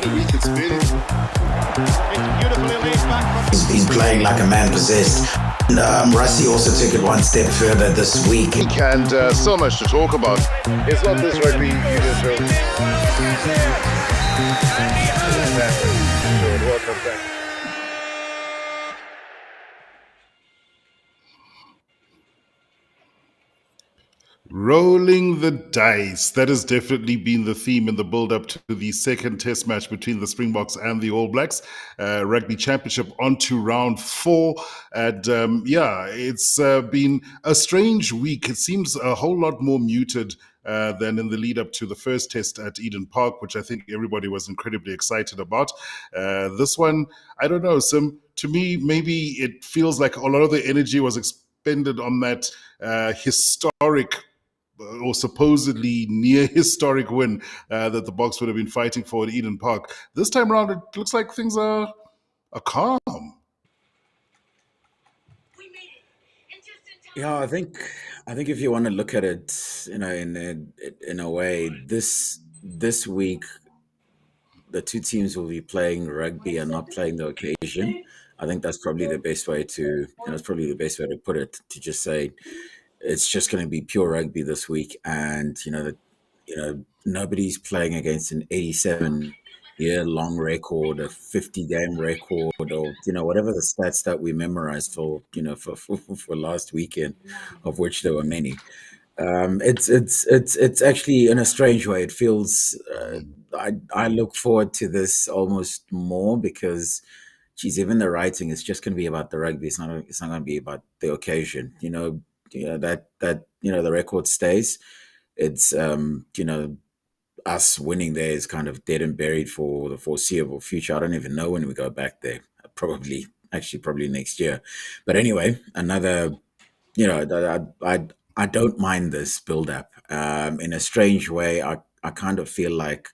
week it's been. It's beautifully laid back. He's been playing like a man possessed. Rassie also took it one step further this week. And so much to talk about. It's not this rugby union show. Welcome back. Rolling the dice. That has definitely been the theme in the build-up to the second test match between the Springboks and the All Blacks. Rugby Championship on to round 4. And it's been a strange week. It seems a whole lot more muted than in the lead up to the first test at Eden Park, which I think everybody was incredibly excited about. This one, I don't know, Sim, to me, maybe it feels like a lot of the energy was expended on that historic or supposedly near historic win that the Boks would have been fighting for at Eden Park. This time around, it looks like things are calm. Yeah, I think if you want to look at it, in a way, this week the two teams will be playing rugby and not playing the occasion. I think that's probably the best way to put it. To just say it's just going to be pure rugby this week, and nobody's playing against an 87-year-long record, a 50-game record, or whatever the stats that we memorized for last weekend, of which there were many. It's actually, in a strange way, it feels. I look forward to this almost more because, geez, even the writing is just going to be about the rugby. It's not going to be about the occasion. That the record stays. It's us winning there is kind of dead and buried for the foreseeable future. I don't even know when we go back there. Probably next year. But anyway, another. I don't mind this build up. In a strange way, I kind of feel like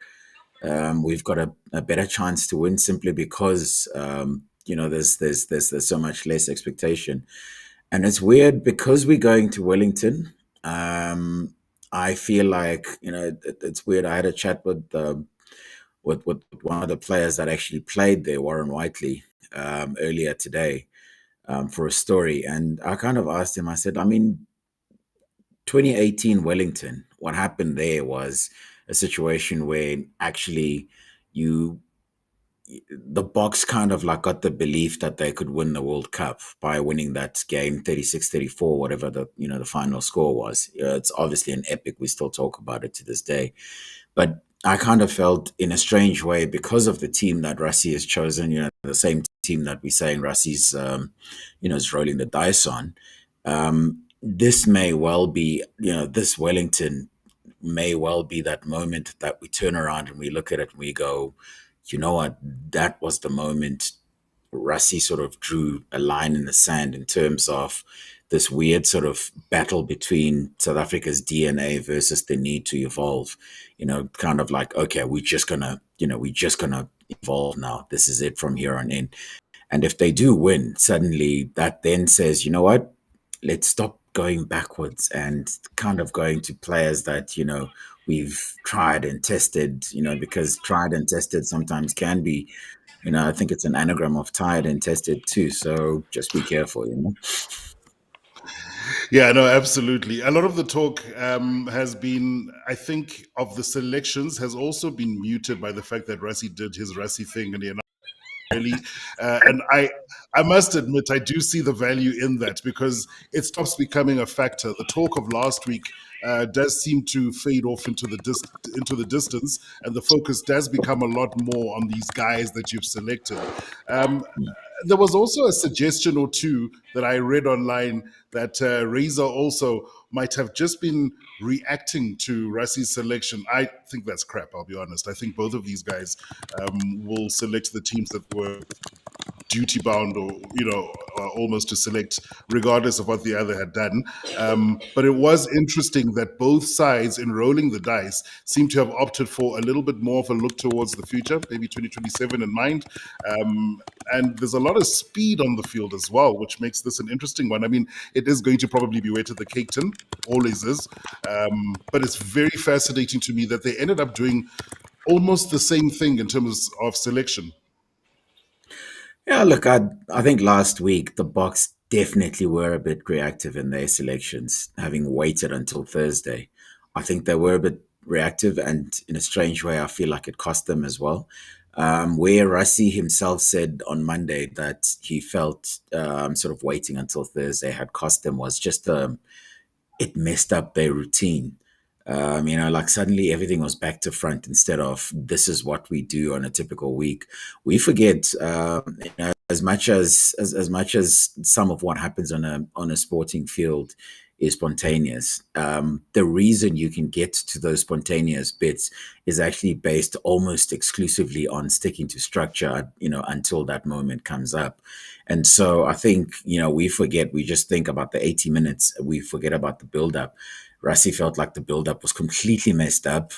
we've got a better chance to win simply because there's so much less expectation. And it's weird because we're going to Wellington. I feel like it's weird. I had a chat with one of the players that actually played there, Warren Whiteley, earlier today for a story, and I kind of asked him. I said, 2018 Wellington. What happened there was a situation where actually the Boks kind of like got the belief that they could win the World Cup by winning that game 36-34, whatever the final score was. It's obviously an epic. We still talk about it to this day. But I kind of felt in a strange way because of the team that Rassie has chosen, the same team that we're saying Rassie's, is rolling the dice on. This may well be, this Wellington may well be that moment that we turn around and we look at it and we go, you know what, that was the moment Rassie sort of drew a line in the sand in terms of this weird sort of battle between South Africa's DNA versus the need to evolve. Kind of like, okay, we're just gonna evolve now. This is it from here on in. And if they do win, suddenly that then says, you know what, let's stop going backwards and kind of going to players that, we've tried and tested, because tried and tested sometimes can be, I think it's an anagram of tired and tested too. So just be careful, Yeah, no, absolutely. A lot of the talk has been, I think, of the selections has also been muted by the fact that Rassie did his Rassie thing and really. And I must admit, I do see the value in that because it stops becoming a factor. The talk of last week does seem to fade off into the distance, and the focus does become a lot more on these guys that you've selected. There was also a suggestion or two that I read online that Razor also might have just been reacting to Rassie's selection. I think that's crap, I'll be honest. I think both of these guys will select the teams that were duty bound or, almost to select regardless of what the other had done. But it was interesting that both sides in rolling the dice seem to have opted for a little bit more of a look towards the future, maybe 2027 in mind. And there's a lot of speed on the field as well, which makes this an interesting one. I mean, it is going to probably be weighted the cake tin, always is. But it's very fascinating to me that they ended up doing almost the same thing in terms of selection. Yeah, look, I think last week the Boks definitely were a bit reactive in their selections, having waited until Thursday. I think they were a bit reactive, and in a strange way, I feel like it cost them as well. Where Rassie himself said on Monday that he felt sort of waiting until Thursday had cost them was just it messed up their routine. Like suddenly everything was back to front instead of this is what we do on a typical week. We forget, as much as some of what happens on a sporting field is spontaneous. The reason you can get to those spontaneous bits is actually based almost exclusively on sticking to structure, until that moment comes up. And so I think, we just think about the 80 minutes, we forget about the build up. Rassie felt like the build-up was completely messed up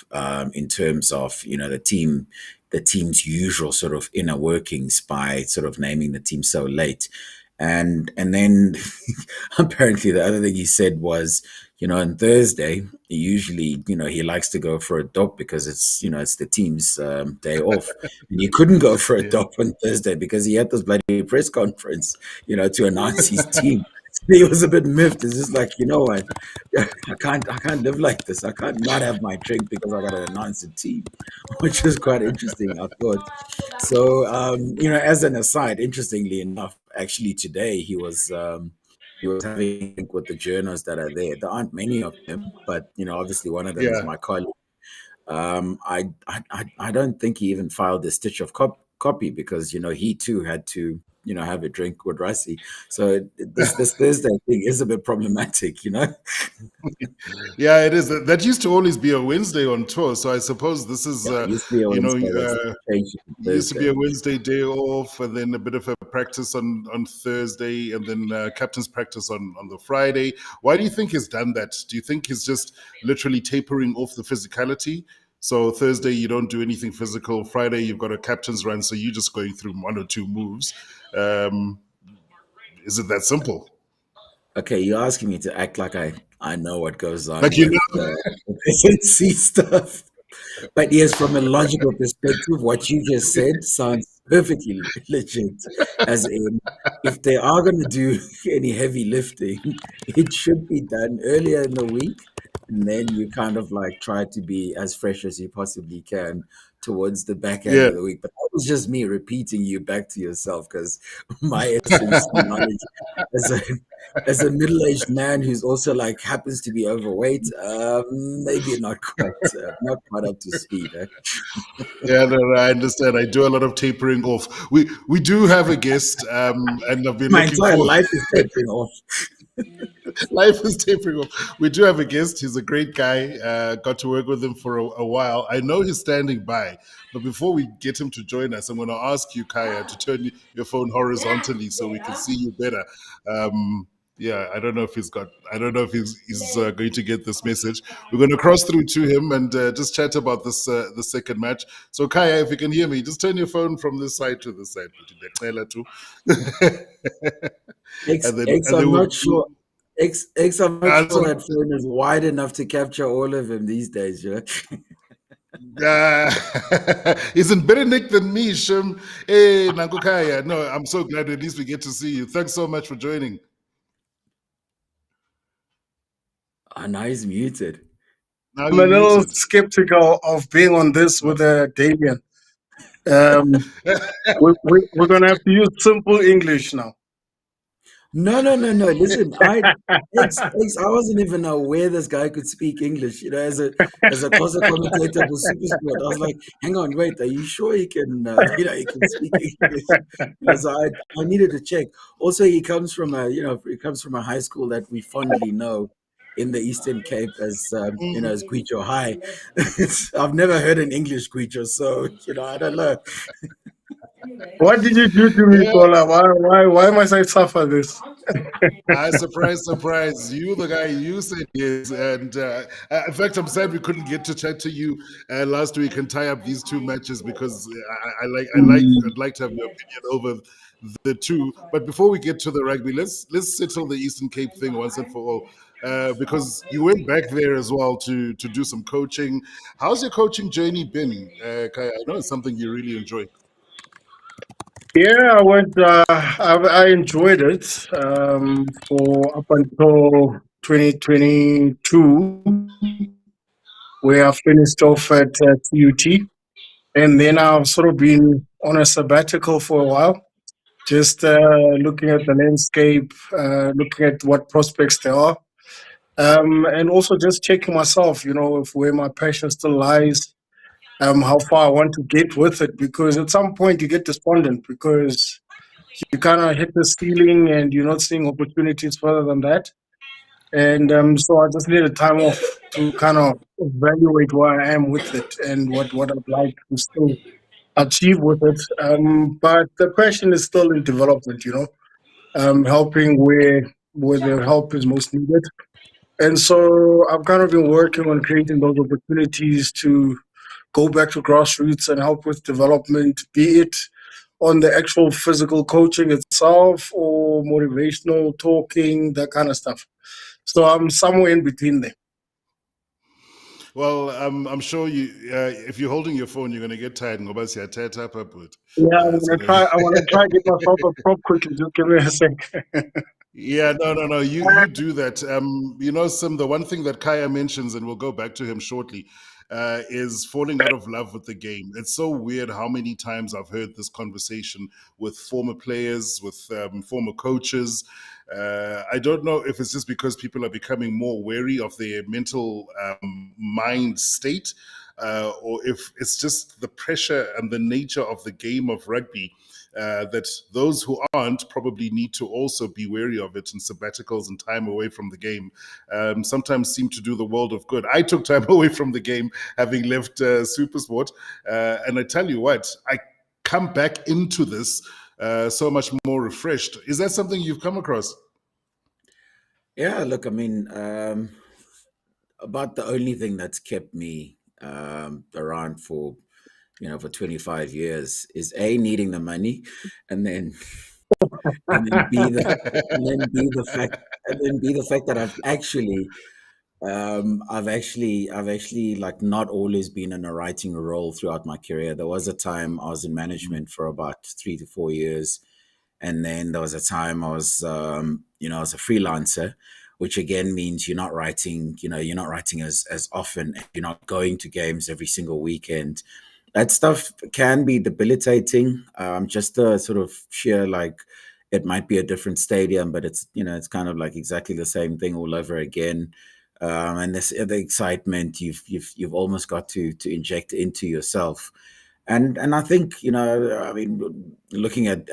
in terms of the team's usual sort of inner workings by sort of naming the team so late, and then apparently the other thing he said was, on Thursday usually he likes to go for a dop because it's the team's day off, and he couldn't go for a dop on Thursday because he had this bloody press conference to announce his team. He was a bit miffed. It's just like, what? I can't live like this. I can't not have my drink because I got to announce a team, which is quite interesting, I thought. So, as an aside, interestingly enough, actually today he was having a drink with the journalists that are there. There aren't many of them, but obviously one of them is Yeah. my colleague. I don't think he even filed a stitch of copy because he too had to have a drink with Rassie. So this Thursday thing is a bit problematic. Yeah, it is. That used to always be a Wednesday on tour, so I suppose this is, Yeah, it used to be a Wednesday, that's changed to used to be Thursday. a Wednesday day off, and then a bit of a practice on Thursday, and then captain's practice on the Friday. Why do you think he's done that? Do you think he's just literally tapering off the physicality? So Thursday you don't do anything physical. Friday you've got a captain's run, so you're just going through one or two moves. Is it that simple? Okay, you're asking me to act like I know what goes on Like with SNC stuff. But yes, from a logical perspective, what you just said sounds perfectly legit. As in, if they are going to do any heavy lifting, it should be done earlier in the week. And then you kind of like try to be as fresh as you possibly can towards the back end yeah. of the week. But that was just me repeating you back to yourself because my SNC knowledge as a middle-aged man who's also like happens to be overweight, maybe not quite up to speed. Yeah, no, I understand. I do a lot of tapering off. We do have a guest, and I've been My looking entire for life is tapering off. life is tapering off. We do have a guest. He's a great guy. Got to work with him for a while. I know he's standing by, but before we get him to join us, I'm going to ask you, Kaya, to turn your phone horizontally so we can see you better. Yeah, I don't know if he's going to get this message. We're going to cross through to him and just chat about this the second match. So Kaya, if you can hear me, just turn your phone from this side to this side. I'm not sure. I'm not sure so, that phone is wide enough to capture all of him these days. he's in better nick than me, Shim. Hey, Nankukaya. No, I'm so glad at least we get to see you. Thanks so much for joining. Oh, now he's muted. Now I'm you're a little muted. skeptical of being on this with Damien. We're going to have to use simple English now. No. Listen, I wasn't even aware this guy could speak English. As a closer commentator for SuperSport, I was like, hang on, wait, are you sure he can? He can speak English. So I needed to check. Also, he comes from a high school that we fondly know in the Eastern Cape as as Guicho High. I've never heard an English Guicho, so I don't know. What did you do to me, Paula? Why must I suffer this? Surprise. You, the guy you said yes. And in fact, I'm sad we couldn't get to chat to you last week and tie up these two matches because I'd like to have your opinion over the two. But before we get to the rugby, let's settle the Eastern Cape thing once and for all. because you went back there as well to do some coaching. How's your coaching journey been, Kaya? I know it's something you really enjoy. Yeah, I went. I enjoyed it for up until 2022, where I finished off at TUT, and then I've sort of been on a sabbatical for a while, just looking at the landscape, looking at what prospects there are, and also just checking myself, if where my passion still lies, how far I want to get with it, because at some point you get despondent because you kind of hit the ceiling and you're not seeing opportunities further than that. And so I just needed time off to kind of evaluate where I am with it and what I'd like to still achieve with it. But the passion is still in development, helping where the help is most needed. And so I've kind of been working on creating those opportunities to go back to grassroots and help with development, be it on the actual physical coaching itself or motivational talking, that kind of stuff. So I'm somewhere in between there. Well, I'm sure you. If you're holding your phone, you're going to get tired. Ngoba siyathetha apha, but Yeah, it's going to. I want to try to get myself a prop quickly. Just give me a sec. Yeah, no. You do that. The one thing that Kaya mentions, and we'll go back to him shortly, is falling out of love with the game. It's so weird how many times I've heard this conversation with former players, with former coaches. I don't know if it's just because people are becoming more wary of their mental mind state, or if it's just the pressure and the nature of the game of rugby. That those who aren't probably need to also be wary of it, and sabbaticals and time away from the game sometimes seem to do the world of good. I took time away from the game having left Supersport, and I tell you what, I come back into this so much more refreshed. Is that something you've come across? Yeah, look, I mean, about the only thing that's kept me around for 25 years is A, needing the money, and then B, the fact that I've actually like not always been in a writing role throughout my career. There was a time I was in management for about 3 to 4 years, and then there was a time I was as a freelancer, which again means you're not writing as often, you're not going to games every single weekend. That stuff can be debilitating. Just the sort of sheer, like, it might be a different stadium, but it's kind of like exactly the same thing all over again. And this the excitement you've almost got to inject into yourself. And I think, I mean, looking at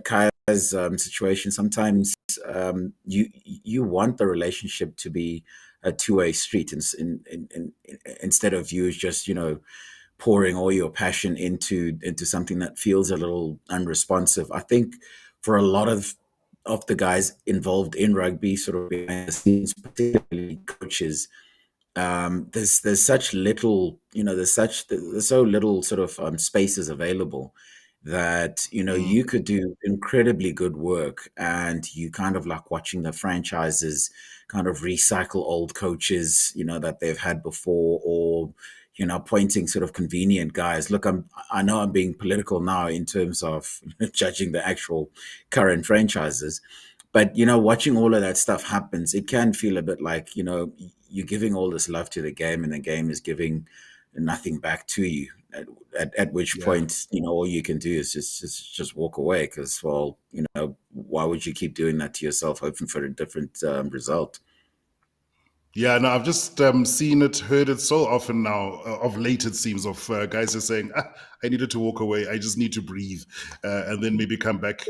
Kaya's situation, sometimes you want the relationship to be a two-way street, instead of you just pouring all your passion into something that feels a little unresponsive. I think for a lot of the guys involved in rugby, sort of behind the scenes, particularly coaches, there's such little, there's so little sort of spaces available that you could do incredibly good work, and you kind of like watching the franchises kind of recycle old coaches that they've had before, or pointing sort of convenient guys. Look, I know I'm being political now in terms of judging the actual current franchises, but watching all of that stuff happens, it can feel a bit like you're giving all this love to the game, and the game is giving nothing back to you. At which point, all you can do is just walk away, because, well, why would you keep doing that to yourself, hoping for a different result? Yeah, no, I've just seen it, heard it so often now. Of late, it seems, of guys are saying, I needed to walk away. I just need to breathe, and then maybe come back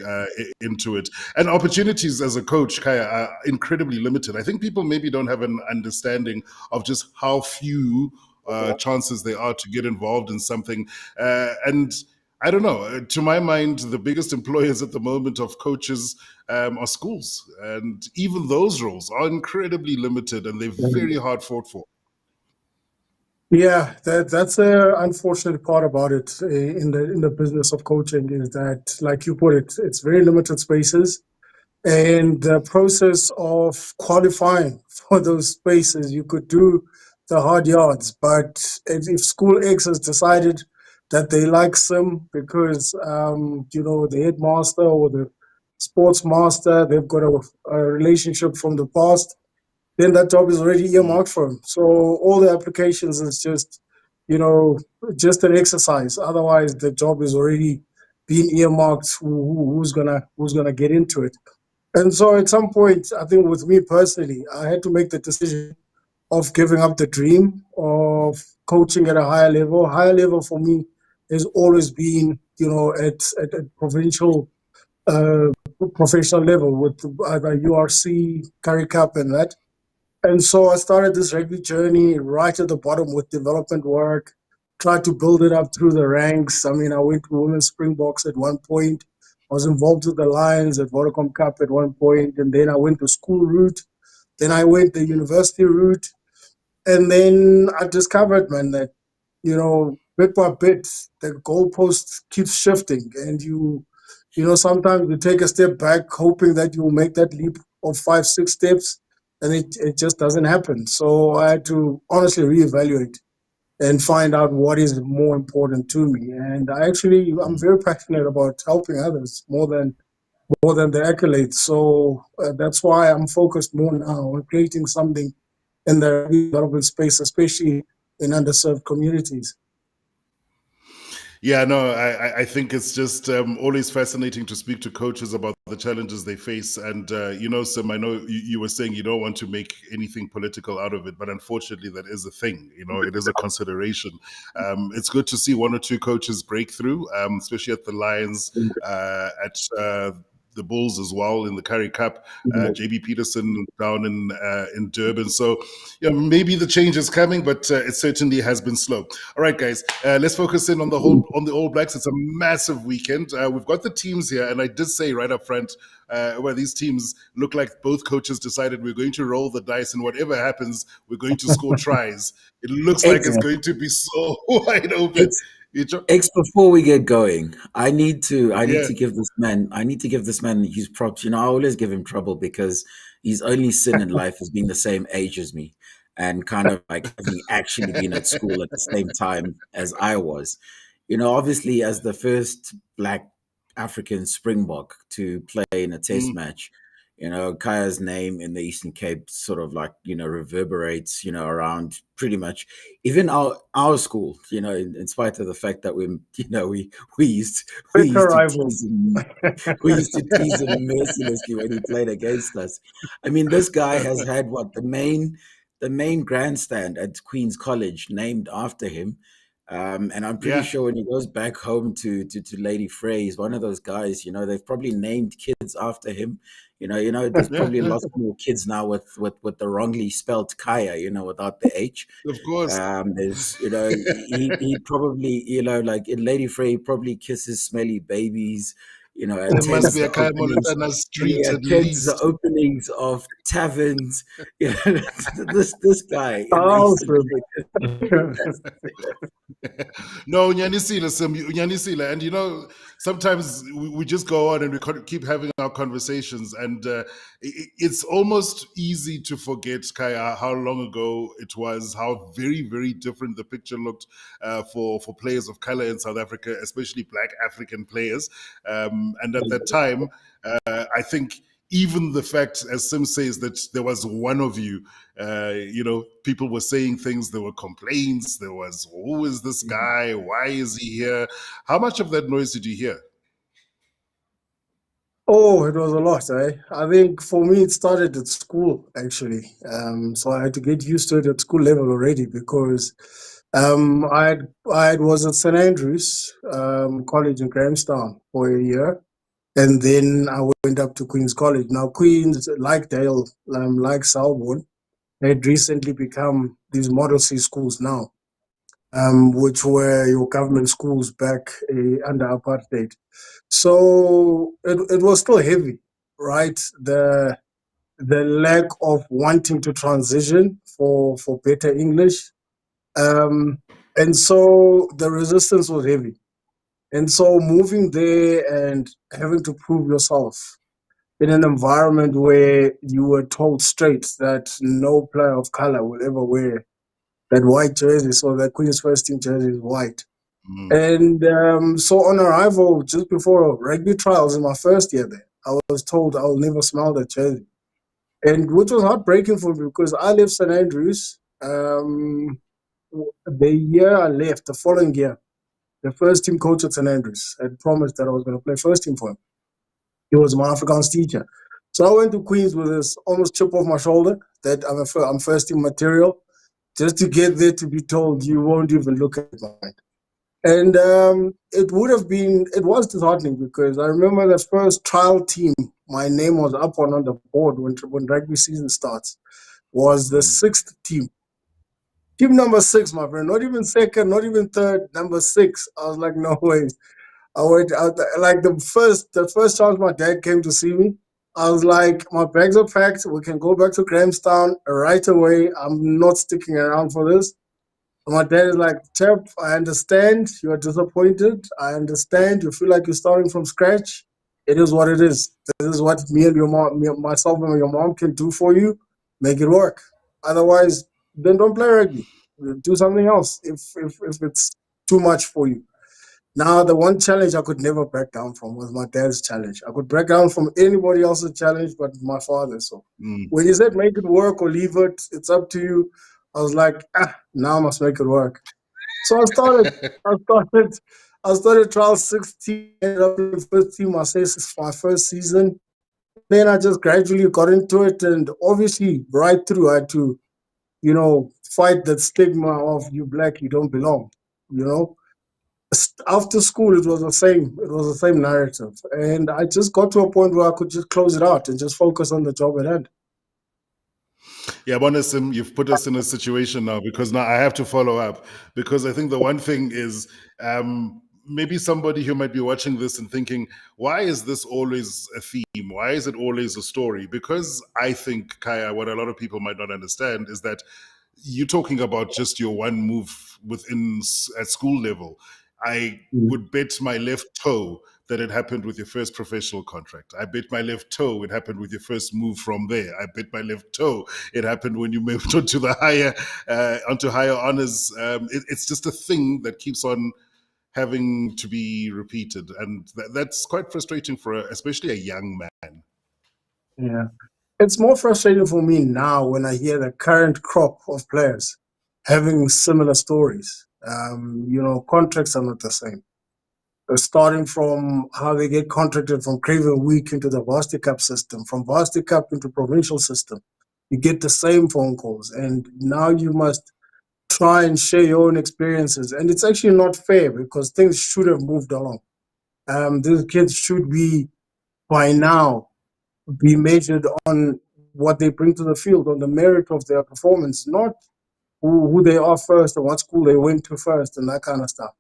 into it. And opportunities as a coach, Kaya, are incredibly limited. I think people maybe don't have an understanding of just how few chances there are to get involved in something. And I don't know. To my mind, the biggest employers at the moment of coaches are schools. And even those roles are incredibly limited, and they're very hard fought for. Yeah, that's a unfortunate part about it in the business of coaching, is that, like you put it, it's very limited spaces. And the process of qualifying for those spaces, you could do the hard yards. But if School X has decided that they like sim because, the headmaster or the sports master, they've got a relationship from the past, then that job is already earmarked for them. So all the applications is you know, just an exercise. Otherwise, the job is already being earmarked. Who's gonna get into it? And so at some point, I think with me personally, I had to make the decision of giving up the dream of coaching at a higher level. Higher level for me has always been, at provincial, uh, professional level with either URC, Curry Cup, and that. And so I started this rugby journey right at the bottom with development work, tried to build it up through the ranks. I mean, I went to Women's Springboks at one point. I was involved with the Lions at Vodacom Cup at one point, and then I went the school route. Then I went the university route. And then I discovered, man, that, bit by bit, the goalpost keeps shifting. And sometimes you take a step back, hoping that you'll make that leap of 5, 6 steps, and it just doesn't happen. So I had to honestly reevaluate and find out what is more important to me. And I'm very passionate about helping others more than the accolades. So that's why I'm focused more now on creating something in the development space, especially in underserved communities. Yeah, no, I think it's just always fascinating to speak to coaches about the challenges they face. And, Sim, I know you were saying you don't want to make anything political out of it, but unfortunately that is a thing, it is a consideration. It's good to see one or two coaches break through, especially at the Lions, at the Bulls as well in the Curry Cup, JB Peterson down in Durban. So maybe the change is coming, but it certainly has been slow. All right, guys, let's focus in on the All Blacks. It's a massive weekend. We've got the teams here, and I did say right up front where these teams look like both coaches decided we're going to roll the dice, and whatever happens, we're going to score tries. It looks like it's going to be so wide open. X, before we get going, I need to give this man his props. I always give him trouble because his only sin in life is being the same age as me and kind of like having actually been at school at the same time as I was. Obviously as the first Black African Springbok to play in a test match, Kaya's name in the Eastern Cape sort of like, reverberates, around pretty much even our school, in spite of the fact that we used to tease him mercilessly when he played against us. I mean, this guy has had the main grandstand at Queen's College named after him. And I'm pretty sure when he goes back home to Lady Frey, he's one of those guys, they've probably named kids after him. There's probably lots more kids now with the wrongly spelled Kaya, without the H. Of course. There's, he probably, like in Lady Frey, probably kisses smelly babies. There must be a Kaya Malotana street at least. The openings of taverns. This guy. No, Unyanisile. And sometimes we just go on and we keep having our conversations, and it's almost easy to forget, Kaya, how long ago it was, how very, very different the picture looked for players of color in South Africa, especially Black African players. And at that time, I think even the fact, as Sim says, that there was one of you, people were saying things, there were complaints, there was, who is this guy? Why is he here? How much of that noise did you hear? Oh, it was a lot, eh? I think for me, it started at school, actually. So I had to get used to it at school level already because I was at St. Andrews College in Grahamstown for a year. And then I went up to Queen's College. Now, Queen's, like Dale, like Selborne, had recently become these Model C schools now, which were your government schools back under apartheid. So it was still heavy, right? The lack of wanting to transition for better English. And so the resistance was heavy. And so moving there and having to prove yourself in an environment where you were told straight that no player of color will ever wear that white jersey, so that Queen's first team jersey is white. And so on arrival, just before rugby trials in my first year there, I was told I'll never smell that jersey. And which was heartbreaking for me because I left St. Andrews. The year I left, the following year, the first team coach at St. Andrews had promised that I was going to play first team for him. He was my Afrikaans teacher. So I went to Queens with this almost chip off my shoulder that I'm first team material, just to get there to be told you won't even look at mine. And it was disheartening because I remember the first trial team my name was up on the board when rugby season starts was the sixth team. Team number 6, my friend, not even second, not even third, number 6. I was like, no way. I went out like the first chance my dad came to see me. I was like, my bags are packed. We can go back to Grahamstown right away. I'm not sticking around for this. And my dad is like, Chap, I understand you are disappointed. I understand you feel like you're starting from scratch. It is what it is. This is what me and your mom, myself and your mom can do for you. Make it work. Otherwise, then don't play rugby. Do something else if it's too much for you. Now, the one challenge I could never break down from was my dad's challenge. I could break down from anybody else's challenge but my father. So when he said make it work or leave it, it's up to you, I was like, now I must make it work. So I started trial 16, ended up in first team my first season. Then I just gradually got into it, and obviously right through I had to, fight that stigma of you black, you don't belong, After school, it was the same. It was the same narrative, and I just got to a point where I could just close it out and just focus on the job at hand. Yeah, Bonasim, you've put us in a situation now because now I have to follow up because I think the one thing is maybe somebody who might be watching this and thinking, why is this always a theme? Why is it always a story? Because I think, Kaya, what a lot of people might not understand is that you're talking about just your one move at school level. I would bet my left toe that it happened with your first professional contract. I bet my left toe it happened with your first move from there. I bet my left toe it happened when you moved onto the onto higher honors. It's just a thing that keeps on having to be repeated, and that's quite frustrating for especially a young man. Yeah. It's more frustrating for me now when I hear the current crop of players having similar stories. Contracts are not the same. Starting from how they get contracted from Craven Week into the Varsity Cup system, from Varsity Cup into provincial system, you get the same phone calls. And now you must try and share your own experiences. And it's actually not fair because things should have moved along. These kids should be, by now, be measured on what they bring to the field, on the merit of their performance, not who they are first and what school they went to first and that kind of stuff.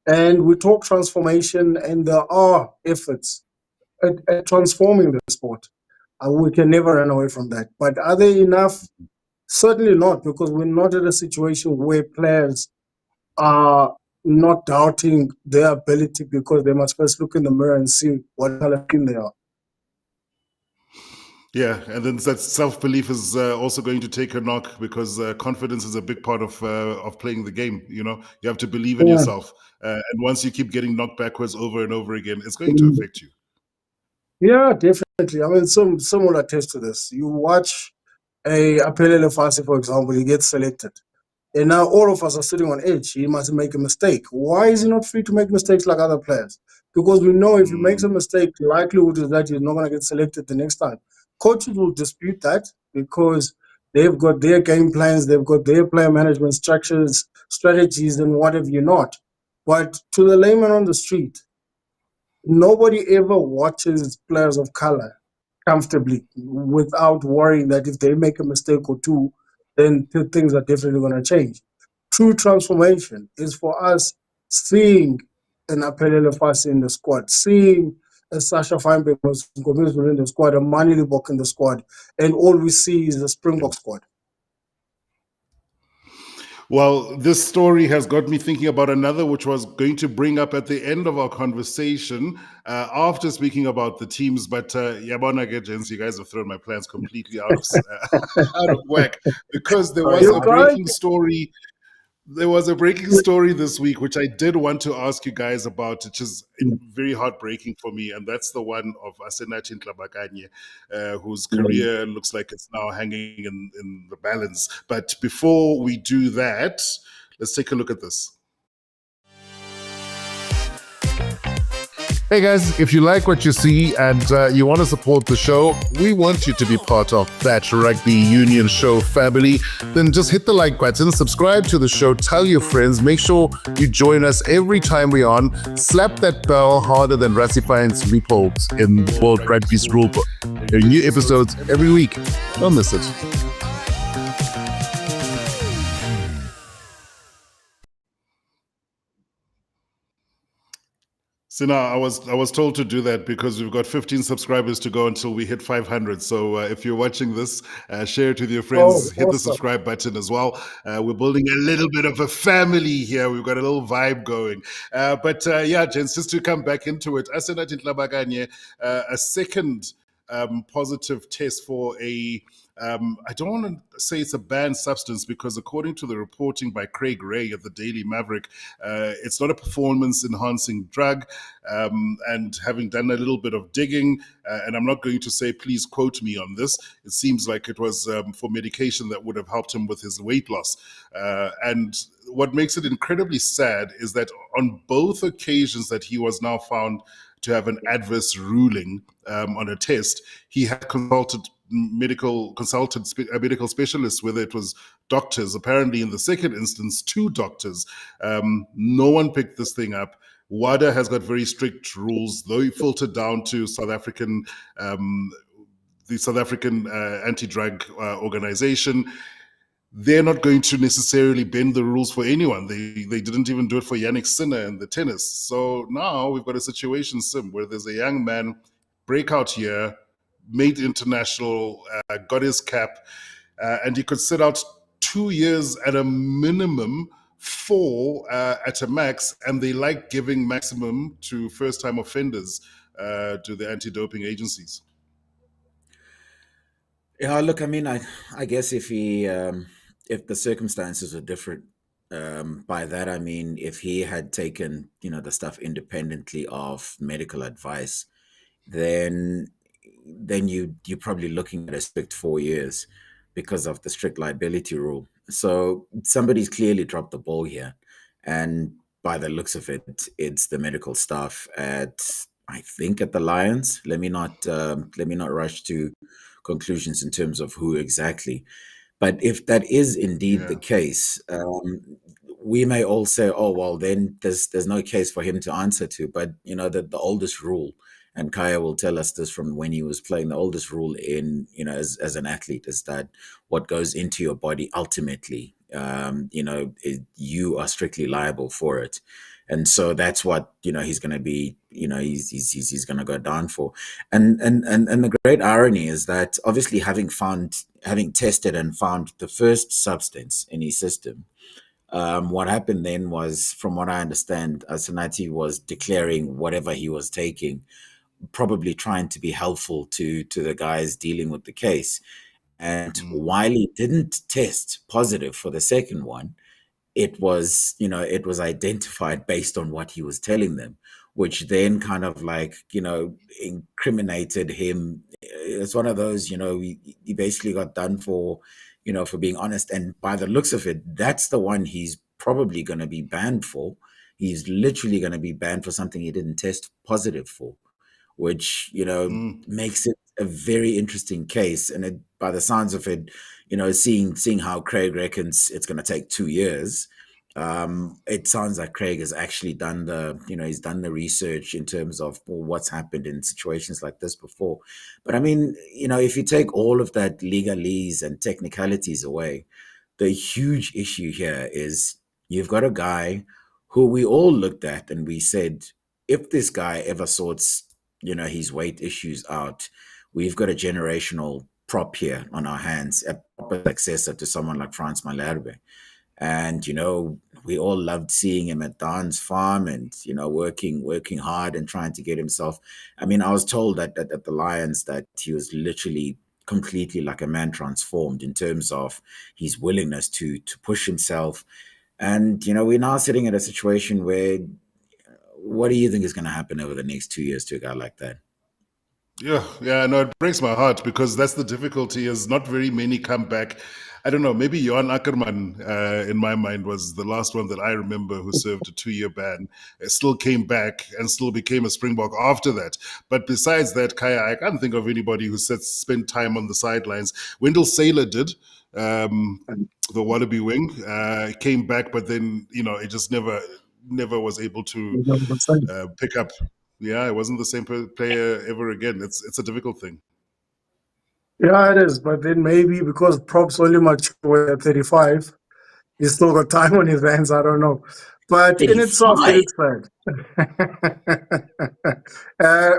And we talk transformation, and there are efforts at transforming the sport. We can never run away from that. But are they enough? Certainly not, because we're not in a situation where players are not doubting their ability because they must first look in the mirror and see what color skin they are. Yeah, and then that self-belief is also going to take a knock because confidence is a big part of playing the game. You have to believe in yourself, and once you keep getting knocked backwards over and over again, it's going to affect you. Yeah, definitely. I mean, some will attest to this. You watch a Apelele Fassi, for example, he gets selected. And now all of us are sitting on edge. He must make a mistake. Why is he not free to make mistakes like other players? Because we know if he makes a mistake, the likelihood is that he's not going to get selected the next time. Coaches will dispute that because they've got their game plans, they've got their player management structures, strategies, and what have you not. But to the layman on the street, nobody ever watches players of color comfortably without worrying that if they make a mistake or two, then things are definitely going to change. True transformation is for us seeing an Apelele Fassi in the squad, seeing a Sasha Feinberg in the squad, a Mani Libok in the squad, and all we see is the Springbok squad. Well, this story has got me thinking about another, which was going to bring up at the end of our conversation after speaking about the teams. But Yabona Gents, you guys have thrown my plans completely out of out of whack, because there was You're a good. breaking story. There was a breaking story this week, which I did want to ask you guys about, which is very heartbreaking for me, and that's the one of Asenathi Ntlabakanye, whose career looks like it's now hanging in the balance. But before we do that, let's take a look at this. Hey guys, if you like what you see and you want to support the show, we want you to be part of That Rugby Union Show family. Then just hit the like button, subscribe to the show, tell your friends, make sure you join us every time we're on. Slap that bell harder than Rassie finds loopholes in World Rugby's rulebook. There are new episodes every week. Don't miss it. So now I was told to do that because we've got 15 subscribers to go until we hit 500. So if you're watching this, share it with your friends. Hit the subscribe button as well. We're building a little bit of a family here. We've got a little vibe going. But yeah, gents, just to come back into it, Asenathi Ntlabakanye, a second positive test for a I don't want to say it's a banned substance, because according to the reporting by Craig Ray of the Daily Maverick, it's not a performance-enhancing drug. And having done a little bit of digging, and I'm not going to say please quote me on this, it seems like it was for medication that would have helped him with his weight loss. And what makes it incredibly sad is that on both occasions that he was now found to have an adverse ruling on a test, he had consulted medical specialists, whether it was doctors. Apparently, in the second instance, 2 doctors. No one picked this thing up. WADA has got very strict rules, though it filtered down to the South African anti-drug organization. They're not going to necessarily bend the rules for anyone. They didn't even do it for Yannick Sinner in the tennis. So now we've got a situation, Sim, where there's a young man, breakout year, made international, got his cap, and he could sit out 2 years at a minimum, 4 at a max, and they like giving maximum to first-time offenders, to the anti-doping agencies. Yeah, look, I mean, I guess if if the circumstances were different, by that I mean if he had taken, the stuff independently of medical advice, then you're probably looking at a strict 4 years because of the strict liability rule. So somebody's clearly dropped the ball here, and by the looks of it, it's the medical staff at, I think, at the Lions. Let me not rush to conclusions in terms of who exactly. But if that is indeed the case, we may all say, "Oh, well, then there's no case for him to answer to." But the oldest rule, and Kaya will tell us this from when he was playing, the oldest rule in as an athlete is that what goes into your body ultimately, you are strictly liable for it. And so that's what he's going to be. He's going to go down for. And the great irony is that obviously having tested and found the first substance in his system, what happened then was, from what I understand, Asenathi was declaring whatever he was taking, probably trying to be helpful to the guys dealing with the case. And while he didn't test positive for the second one, it was identified based on what he was telling them, which then kind of incriminated him. It's one of those, he basically got done for being honest. And by the looks of it, that's the one he's probably going to be banned for. He's literally going to be banned for something he didn't test positive for, which, makes it a very interesting case. And by the sounds of it, seeing how Craig reckons it's going to take 2 years, it sounds like Craig has actually done he's done the research in terms of what's happened in situations like this before. But I mean, if you take all of that legalese and technicalities away, the huge issue here is you've got a guy who we all looked at and we said, if this guy ever sorts his weight issues out, we've got a generational prop here on our hands, a proper successor to someone like Frans Malherbe. And, we all loved seeing him at Don's farm and, working hard and trying to get himself. I mean, I was told that at the Lions that he was literally completely like a man transformed in terms of his willingness to push himself. And, we're now sitting at a situation where what do you think is going to happen over the next 2 years to a guy like that? Yeah, no, it breaks my heart because that's the difficulty is not very many come back. I don't know, maybe Johan Ackerman, in my mind, was the last one that I remember who served a 2-year ban, still came back and still became a Springbok after that. But besides that, Kaya, I can't think of anybody who spent time on the sidelines. Wendell Saylor did, the Wallaby wing, came back, but then, it just never was able to pick up. Yeah, it wasn't the same player ever again. It's a difficult thing. Yeah, it is. But then maybe because Prop's only mature at 35, he's still got time on his hands. I don't know. But in itself, it is sad.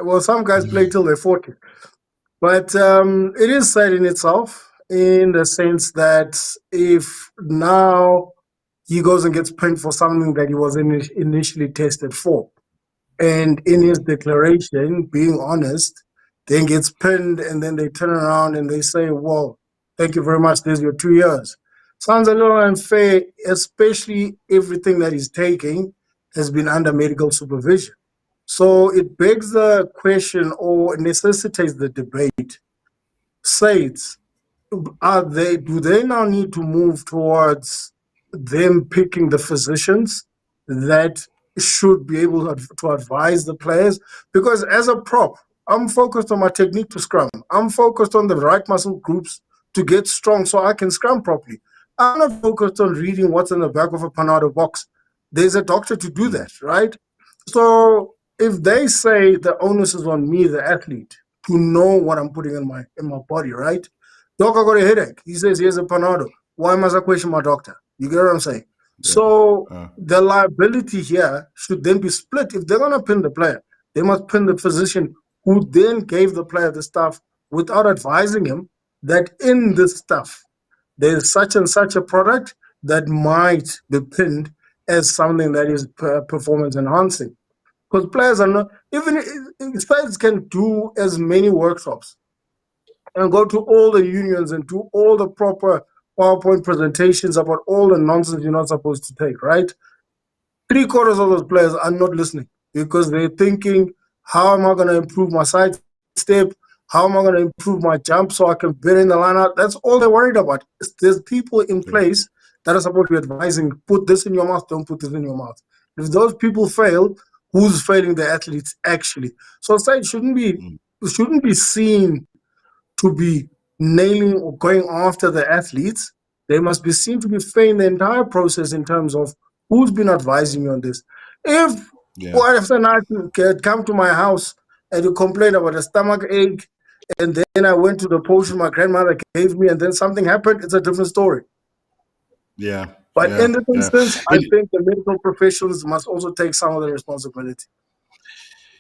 Well, some guys play till they're 40. But it is sad in itself in the sense that if now he goes and gets pinned for something that he was initially tested for, and in his declaration, being honest, then gets pinned, and then they turn around and they say, well, thank you very much, there's your 2 years. Sounds a little unfair, especially everything that he's taking has been under medical supervision. So it begs the question or necessitates the debate. States, do they now need to move towards them picking the physicians that should be able to advise the players? Because as a prop, I'm focused on my technique to scrum. I'm focused on the right muscle groups to get strong so I can scrum properly. I'm not focused on reading what's in the back of a Panado box. There's a doctor to do that, right? So if they say the onus is on me, the athlete, to know what I'm putting in my body, right? Doc, I got a headache. He says, here's a Panado. Why must I question my doctor? You get what I'm saying? Yeah. So the liability here should then be split. If they're going to pin the player, they must pin the physician who then gave the player the stuff without advising him that in this stuff, there's such and such a product that might be pinned as something that is performance enhancing. Because players are not, even players can do as many workshops and go to all the unions and do all the proper PowerPoint presentations about all the nonsense you're not supposed to take, right? 3/4 of those players are not listening because they're thinking, how am I going to improve my side step? How am I going to improve my jump so I can better in the lineup? That's all they're worried about. There's people in place that are supposed to be advising, put this in your mouth, don't put this in your mouth. If those people fail, who's failing the athletes actually? So side shouldn't be seen to be nailing or going after the athletes. They must be seen to be failing the entire process in terms of who's been advising you on this. If I come to my house and you complain about a stomach ache, and then I went to the potion my grandmother gave me, and then something happened, it's a different story. Yeah. But in this instance, I think the medical professionals must also take some of the responsibility.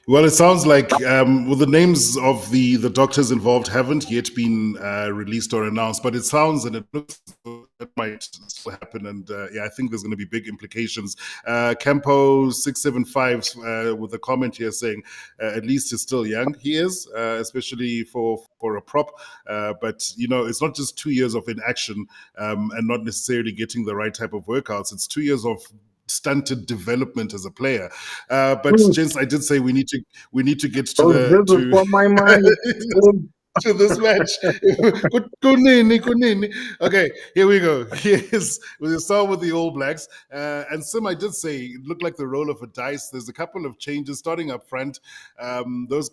Well, it sounds like the names of the doctors involved haven't yet been released or announced, but it sounds and it looks that might still happen. And I think there's going to be big implications. Campo 675 with a comment here saying, at least he's still young. He is, especially for a prop. But, it's not just 2 years of inaction and not necessarily getting the right type of workouts. It's 2 years of stunted development as a player, but gents, I did say we need to get to my mind. to this match. Okay, here we go. We'll start with the All Blacks. And Sim, I did say it looked like the roll of a dice. There's a couple of changes starting up front. Those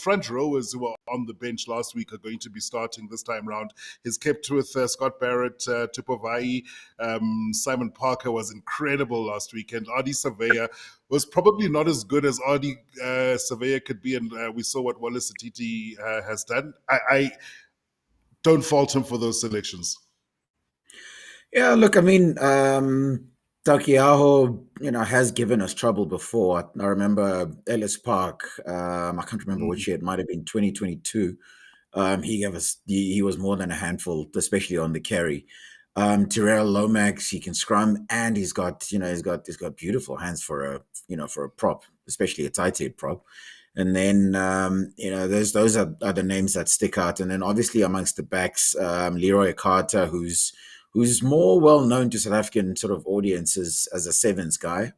front rowers who were on the bench last week are going to be starting this time round. He's kept with Scott Barrett, Tupovai. Simon Parker was incredible last week, and Adi Surveyor was probably not as good as Adi Surveyor could be, and we saw what Wallace Atiti has done. I don't fault him for those selections. Yeah, look, I mean, Takiaho, has given us trouble before. I remember Ellis Park. I can't remember which year. It might have been 2022. He was more than a handful, especially on the carry. Tyrell Lomax, he can scrum, and he's got beautiful hands for a prop, especially a tight head prop. And then those are the names that stick out. And then obviously amongst the backs, Leroy Carter, who's more well known to South African sort of audiences as a sevens guy,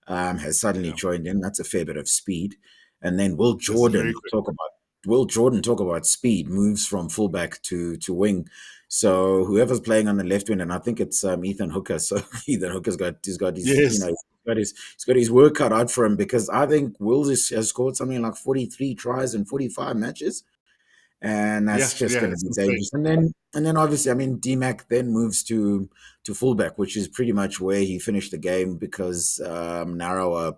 has suddenly joined in. That's a fair bit of speed. And then Will Jordan talk about speed, moves from fullback to wing. So whoever's playing on the left wing, and I think it's Ethan Hooker. So Ethan Hooker's got his work cut out for him, because I think Wills has scored something like 43 tries in 45 matches. And that's going to be dangerous. And then obviously, I mean, DMAC then moves to fullback, which is pretty much where he finished the game, because Narrower,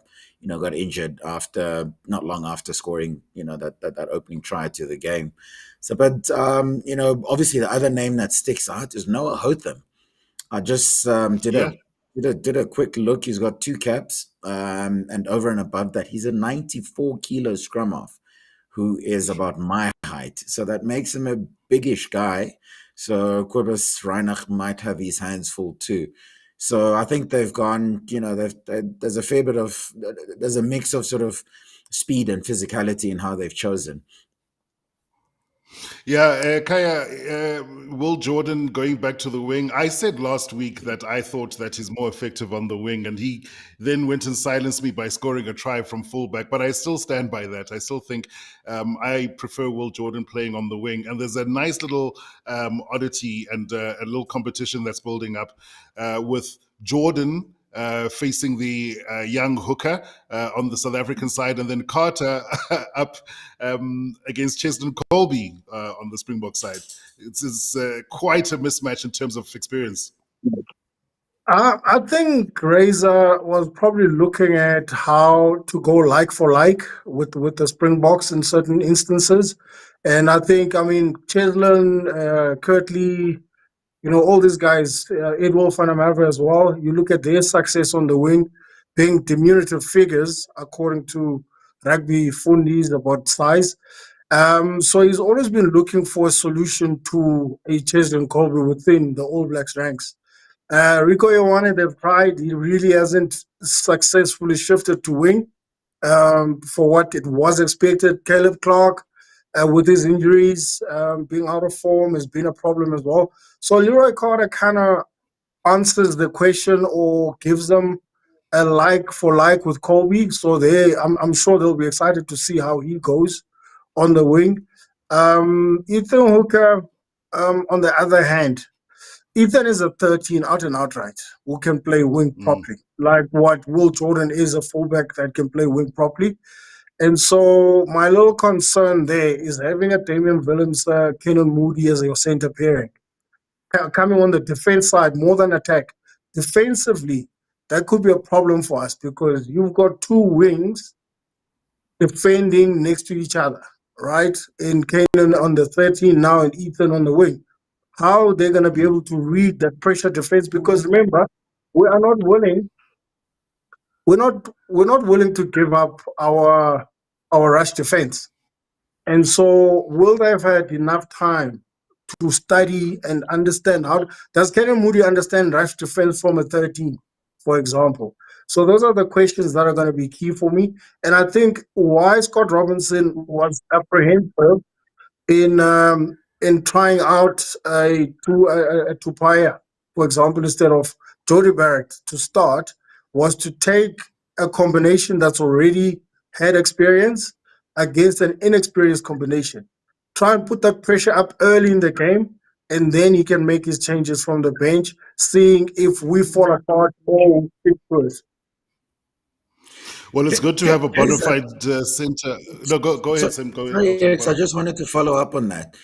got injured not long after scoring, that opening try to the game. So, but obviously the other name that sticks out is Noah Hotham. I just did a quick look. He's got 2 caps, and over and above that, he's a 94 kilo scrum half, who is about my height. So that makes him a biggish guy. So Kobus Reinach might have his hands full too. So I think they've gone, there's a mix of sort of speed and physicality in how they've chosen. Yeah, Kaya, Will Jordan going back to the wing. I said last week that I thought that he's more effective on the wing, and he then went and silenced me by scoring a try from fullback. But I still stand by that. I still think I prefer Will Jordan playing on the wing. And there's a nice little oddity and a little competition that's building up with Jordan facing the young hooker on the South African side, and then Carter up against Cheslin Colby on the Springbok side. It's quite a mismatch in terms of experience. I think Razor was probably looking at how to go like for like with the Springboks in certain instances. And I think, Cheslin, Kirtley, all these guys, Ed Wolf and Amava as well, you look at their success on the wing, being diminutive figures, according to Rugby Fundis about size. So he's always been looking for a solution to a Cheslin Colby within the All Blacks ranks. Rico Ioane, they've tried. He really hasn't successfully shifted to wing for what it was expected. Caleb Clark, with his injuries, being out of form, has been a problem as well. So Leroy Carter kind of answers the question or gives them a like for like with Colby. So I'm sure they'll be excited to see how he goes on the wing. Ethan Hooker, on the other hand, Ethan is a 13 out and outright who can play wing properly, like what Will Jordan is, a fullback that can play wing properly. And so my little concern there is having a Damian Willems, Kenan Moody as your center pairing. Coming on the defense side more than attack. Defensively, that could be a problem for us because you've got 2 wings defending next to each other, right? And Kenan on the 13 now and Ethan on the wing. How are they going to be able to read that pressure defense? Because remember, we are not willing. We're not willing to give up our rush defense. And so will they have had enough time to study and understand how does Kenan Moody understand rush defense from a 13, for example? So those are the questions that are going to be key for me. And I think why Scott Robinson was apprehensive in trying out a Tupaia, for example, instead of Jody Barrett to start, was to take a combination that's already had experience against an inexperienced combination. Try and put that pressure up early in the game, and then he can make his changes from the bench, seeing if we fall apart or we first. Well, it's good to have a bona fide center. No, go ahead, Sim. Go ahead. Yes, I just wanted to follow up on that.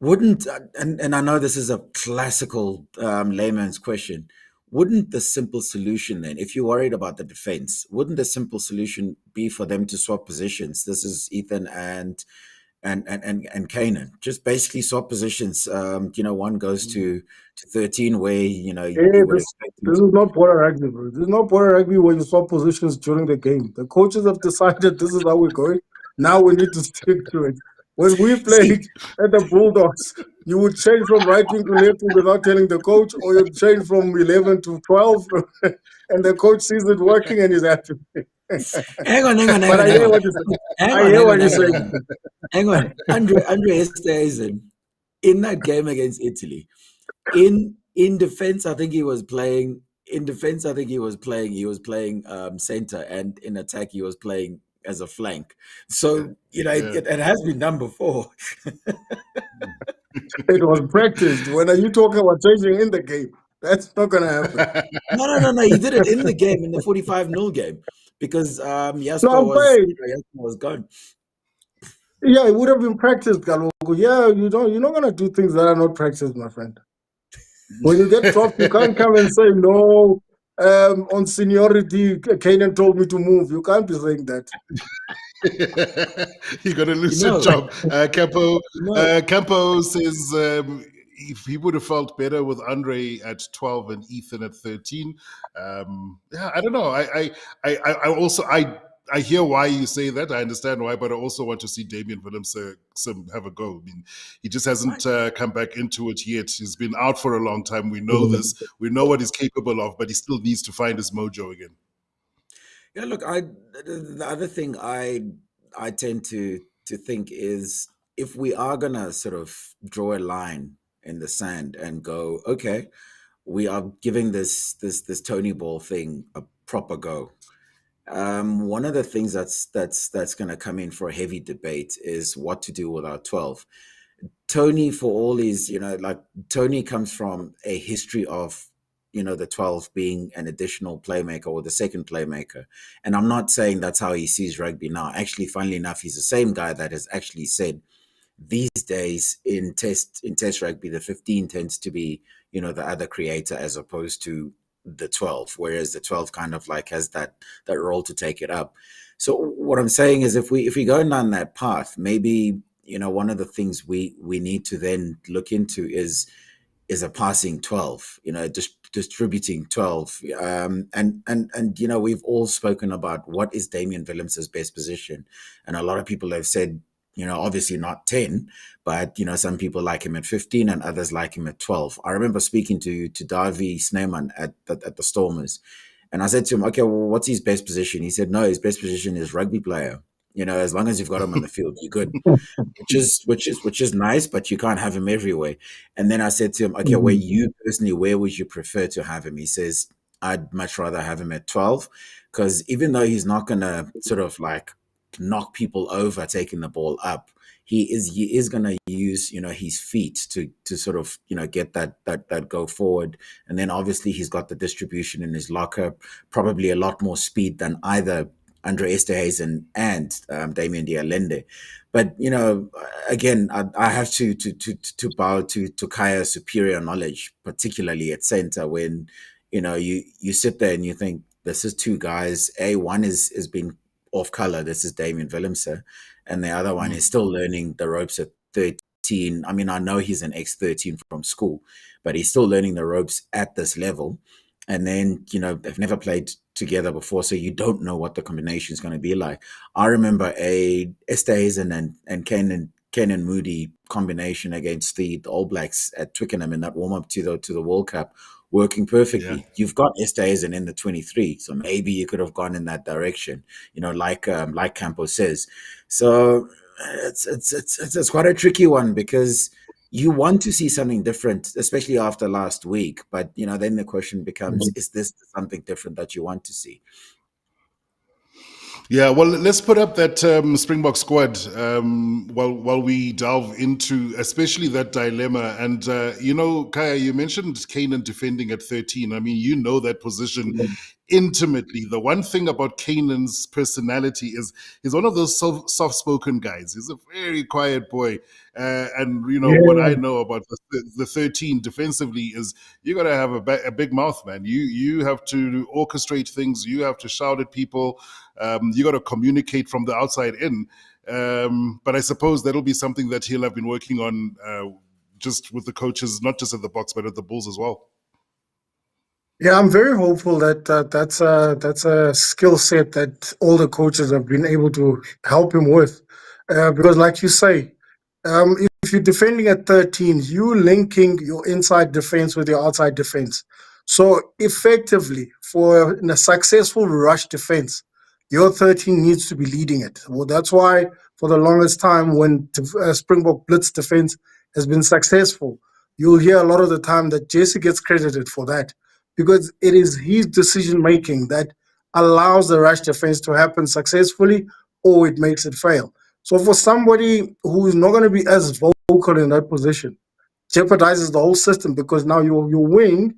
Wouldn't, and I know this is a classical layman's question, wouldn't the simple solution then, if you're worried about the defense, wouldn't the simple solution be for them to swap positions? This is Ethan and Kanan. Just basically swap positions. One goes to 13 where, this is not border rugby, bro. This is not border rugby where you swap positions during the game. The coaches have decided this is how we're going. Now we need to stick to it. When we See, played at the Bulldogs, you would change from right wing to left wing without telling the coach, or you'd change from 11 to 12, and the coach sees it working and is happy. hang on, But I hear what you say. I hear what you're saying. hang on. Andre Esterhuizen, in that game against Italy, in defense, I think he was playing. In defense, I think he was playing center, and in attack, he was playing as a flank. So it has been done before. It was practiced. When are you talking about changing in the game? That's not going to happen. No. He did it in the game, in the 45-0 game, because Jasper No, I'm saying, was gone. yeah, it would have been practiced, Galogo. Yeah, you're not going to do things that are not practiced, my friend. When you get dropped, you can't come and say, no, on seniority, Kanan told me to move. You can't be saying that. You're going to lose your job. Campo says if he would have felt better with Andre at 12 and Ethan at 13. I don't know. I hear why you say that. I understand why, but I also want to see Damian Willemse have a go. I mean, he just hasn't come back into it yet. He's been out for a long time. We know this. We know what he's capable of, but he still needs to find his mojo again. Yeah, look, the other thing I tend to think is, if we are gonna sort of draw a line in the sand and go, okay, we are giving this Tony Ball thing a proper go. One of the things that's going to come in for a heavy debate is what to do with our 12. Tony, for all his, Tony comes from a history of, the 12 being an additional playmaker or the second playmaker. And I'm not saying that's how he sees rugby now. Actually, funnily enough, he's the same guy that has actually said these days in test rugby, the 15 tends to be, the other creator as opposed to the 12, whereas the 12 kind of like has that role to take it up. So what I'm saying is, if we go down that path, maybe, one of the things we need to then look into is a passing 12, distributing 12. And we've all spoken about what is Damian Willemse's best position. And a lot of people have said, obviously not 10, but, some people like him at 15 and others like him at 12. I remember speaking to Davy Sneeman at the Stormers. And I said to him, okay, well, what's his best position? He said, no, his best position is rugby player. As long as you've got him on the field, you're good, which is nice, but you can't have him everywhere. And then I said to him, okay, where would you prefer to have him? He says, I'd much rather have him at 12, because even though he's not going to sort of like knock people over taking the ball up, he is going to use his feet to sort of get that go forward. And then obviously he's got the distribution in his locker, probably a lot more speed than either Andre Esterhuizen and Damien Dialende. But again, I have to bow to Kaya's superior knowledge, particularly at center, when you sit there and you think, this is two guys. One is being off color. This is Damian Willemse, and the other one is still learning the ropes at 13. I mean, I know he's an ex-13 from school, but he's still learning the ropes at this level. And then, they've never played together before, so you don't know what the combination is going to be like. I remember a Esterhuizen and Kenan Moody combination against the All Blacks at Twickenham in that warm-up to the World Cup, working perfectly. Yeah. You've got Esterhuizen in the 23, so maybe you could have gone in that direction, like Campo says. So it's quite a tricky one, because you want to see something different, especially after last week. But, then the question becomes, is this something different that you want to see? Yeah, well, let's put up that Springbok squad while we delve into especially that dilemma. And, Kaya, you mentioned Kanan defending at 13. I mean, that position intimately. The one thing about Kanan's personality is he's one of those soft-spoken guys. He's a very quiet boy. What I know about the 13 defensively is you got to have a big mouth, man. You have to orchestrate things. You have to shout at people. You got to communicate from the outside in. But I suppose that'll be something that he'll have been working on just with the coaches, not just at the Boks, but at the Bulls as well. Yeah, I'm very hopeful that that's a skill set that all the coaches have been able to help him with. Because like you say, if you're defending at 13s, you're linking your inside defense with your outside defense. So effectively, for a successful rush defense, your 13 needs to be leading it. Well, that's why for the longest time, when Springbok blitz defense has been successful, you'll hear a lot of the time that Jesse gets credited for that, because it is his decision making that allows the rush defense to happen successfully, or it makes it fail. So for somebody who is not going to be as vocal in that position, jeopardizes the whole system, because now your wing,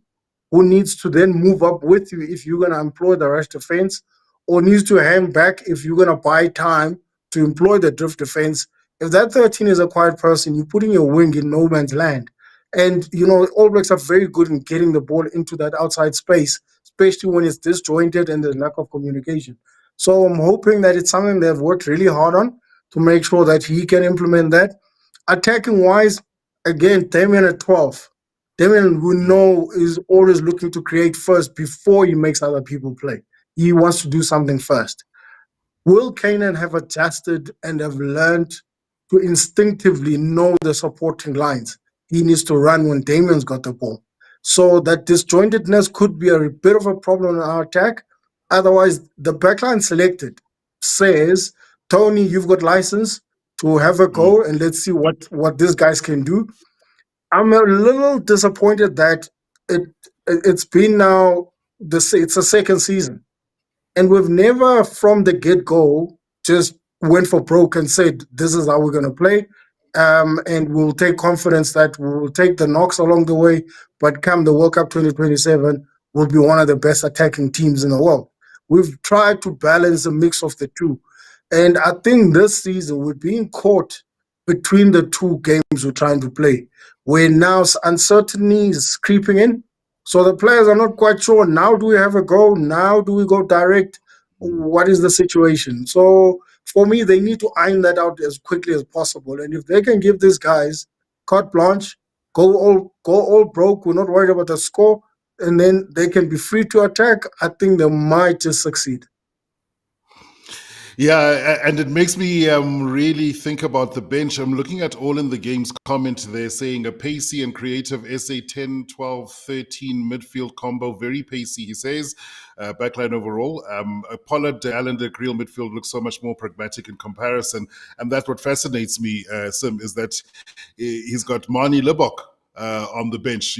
who needs to then move up with you if you're going to employ the rush defense, or needs to hang back if you're going to buy time to employ the drift defense. If that 13 is a quiet person, you're putting your wing in no man's land. And, All Blacks are very good in getting the ball into that outside space, especially when it's disjointed and there's lack of communication. So I'm hoping that it's something they've worked really hard on to make sure that he can implement that. Attacking wise, again, Damien at 12. Damien, we know, is always looking to create first before he makes other people play. He wants to do something first. Will Kanan have adjusted and have learned to instinctively know the supporting lines? He needs to run when Damien's got the ball. So that disjointedness could be a bit of a problem in our attack. Otherwise, the backline selected says, Tony, you've got license to have a go, and let's see what these guys can do. I'm a little disappointed that it it's been now it's a second season, and we've never from the get-go just went for broke and said this is how we're going to play, and we'll take confidence that we'll take the knocks along the way, but come the World Cup 2027, we'll be one of the best attacking teams in the world. We've tried to balance a mix of the two, and I think this season we're being caught between the two games we're trying to play, where now uncertainty is creeping in. So the players are not quite sure. Now do we have a go? Now do we go direct? What is the situation? So for me, they need to iron that out as quickly as possible. And if they can give these guys carte blanche, go all broke, we're not worried about the score, and then they can be free to attack, I think they might just succeed. Yeah, and it makes me really think about the bench. I'm looking at All in the Game's comment there saying a pacey and creative SA 10, 12, 13 midfield combo, very pacey, he says. Backline overall. Pollard, Allen, the Creel midfield looks so much more pragmatic in comparison. And that's what fascinates me, Sim, is that he's got Mani Libok on the bench.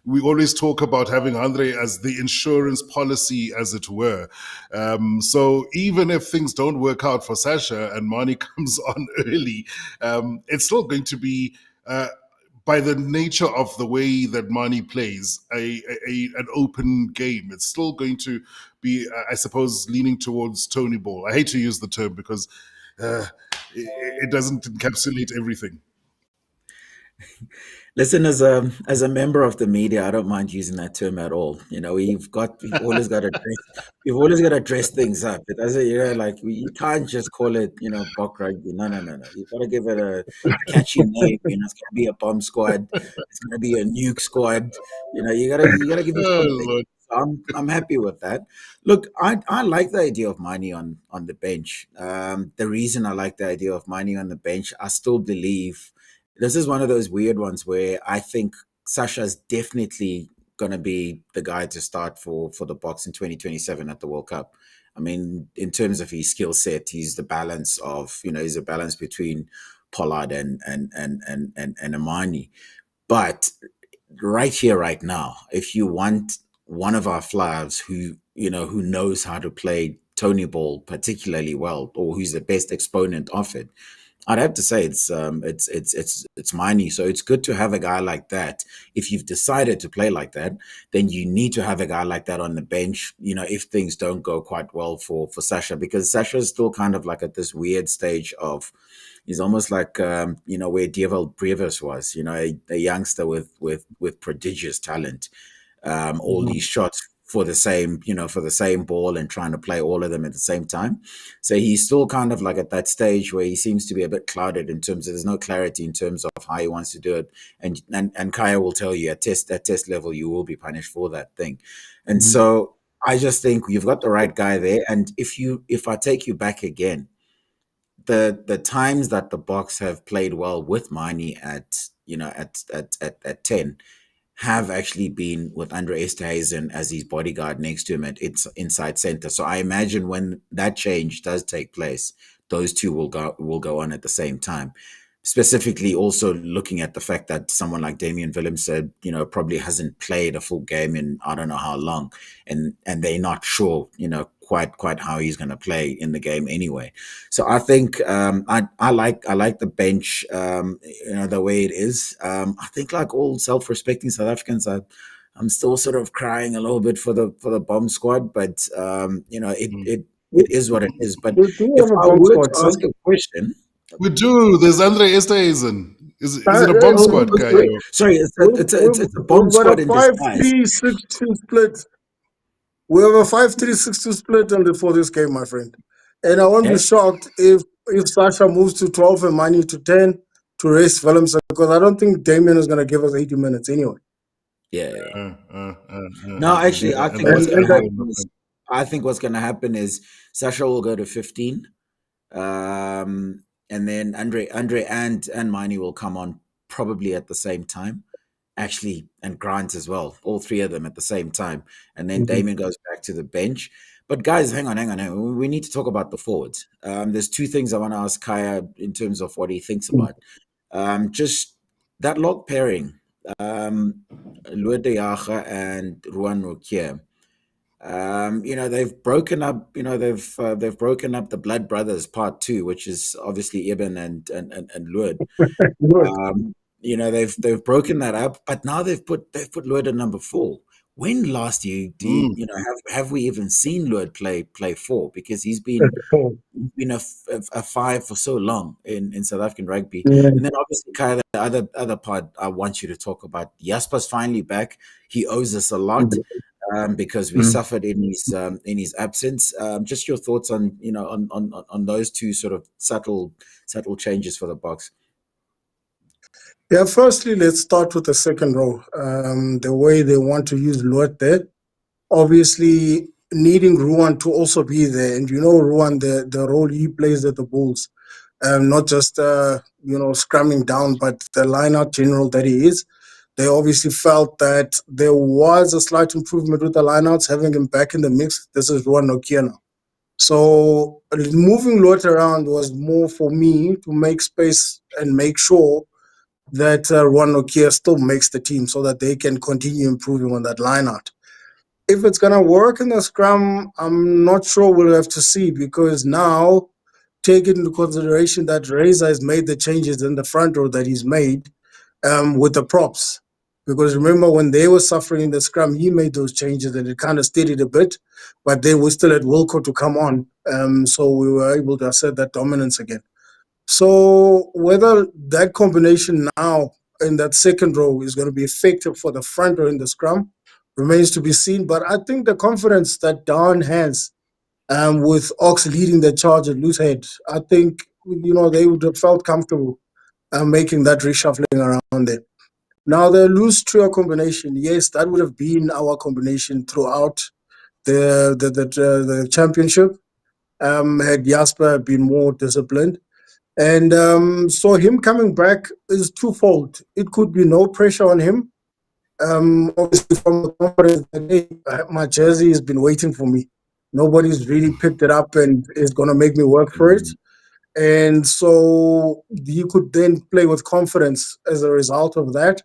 We always talk about having Andre as the insurance policy, as it were. So even if things don't work out for Sasha and Mani comes on early, it's still going to be, by the nature of the way that Mani plays, an open game. It's still going to be, I suppose, leaning towards Tony ball. I hate to use the term because it doesn't encapsulate everything. Listen, as a member of the media, I don't mind using that term at all. We've always got to dress things up. It doesn't, you can't just call it, Bok rugby. No. You've got to give it a catchy name. It's going to be a bomb squad. It's going to be a nuke squad. You gotta give it something. So I'm happy with that. Look, I like the idea of Mani on the bench. The reason I like the idea of Mani on the bench, I still believe. This is one of those weird ones where I think Sasha's definitely going to be the guy to start for the Boks in 2027 at the World Cup. I mean, in terms of his skill set, he's a balance between Pollard and Amani. But right here, right now, if you want one of our flyers who knows how to play Tony ball particularly well, or who's the best exponent of it, I'd have to say it's Miney. So it's good to have a guy like that. If you've decided to play like that, then you need to have a guy like that on the bench, if things don't go quite well for Sasha, because Sasha is still kind of like at this weird stage of, he's almost like, where Dievel Brevis was, a youngster with prodigious talent. All these shots for the same ball and trying to play all of them at the same time. So he's still kind of like at that stage where he seems to be a bit clouded in terms of, there's no clarity in terms of how he wants to do it. And Kaya will tell you at test level, you will be punished for that thing. And so I just think you've got the right guy there. And if I take you back again, the times that the Boks have played well with Miney at 10 have actually been with Andre Esterhuizen as his bodyguard next to him at inside center. So I imagine when that change does take place, those two will go on at the same time. Specifically, also looking at the fact that someone like Damian Willems said, probably hasn't played a full game in I don't know how long, and they're not sure, quite how he's going to play in the game anyway. So I think I like the bench, the way it is. I think, like all self-respecting South Africans, I'm still sort of crying a little bit for the bomb squad, but it is what it is. But We do if have a I bomb were squad, to ask sir. a question. We do. There's Andre Esterhuizen. Is it a bomb squad, Kaya? Sorry, it's a bomb We've got squad a in disguise. 5-3-6-2 split. We have a 5-3-6-2 split for this game, my friend. And I won't be Okay. shocked if Sasha moves to 12 and Mani to 10 to race Willems, because I don't think Damien is going to give us 80 minutes anyway. Yeah. No, actually, I think what's going to happen is Sasha will go to 15. And then Andre and Miney will come on probably at the same time. Actually, and Grant as well. All three of them at the same time. And then Damien goes back to the bench. But guys, hang on. We need to talk about the forwards. There's two things I want to ask Kaya in terms of what he thinks about. Just that lock pairing. Leroy Carter and Ruan Roquier. They've broken up. They've broken up the Blood Brothers Part 2, which is obviously Eben and Lured. They've broken that up, but now they've put Lured at number 4. When last have we even seen Lured play 4? Because he's been a 5 for so long in South African rugby. And then obviously, Kaya, the other part I want you to talk about. Jasper's finally back. He owes us a lot. Because we suffered in his absence. Just your thoughts on those two sort of subtle changes for the Boks. Yeah, firstly, let's start with the second row. The way they want to use Luat there, obviously needing Ruan to also be there, and Ruan, the role he plays at the Bulls, not just scrumming down, but the line-out general that he is. They obviously felt that there was a slight improvement with the lineouts, having him back in the mix. This is Ruan Nokia now. So moving Lot around was more for me to make space and make sure that Ruan Nokia still makes the team so that they can continue improving on that lineout. If it's going to work in the scrum, I'm not sure. We'll have to see, because now, take into consideration that Reza has made the changes in the front row that he's made with the props. Because remember, when they were suffering in the scrum, he made those changes and it kind of steadied a bit, but then we still had Wilco to come on. So we were able to assert that dominance again. So whether that combination now in that second row is going to be effective for the front row in the scrum remains to be seen. But I think the confidence that Don has with Ox leading the charge at loose head, I think, they would have felt comfortable making that reshuffling around there. Now, the loose trio combination, yes, that would have been our combination throughout the championship, had Jasper been more disciplined. And so him coming back is twofold. It could be no pressure on him. Obviously, from the conference, hey, my jersey has been waiting for me. Nobody's really picked it up and is going to make me work for it. And so he could then play with confidence as a result of that.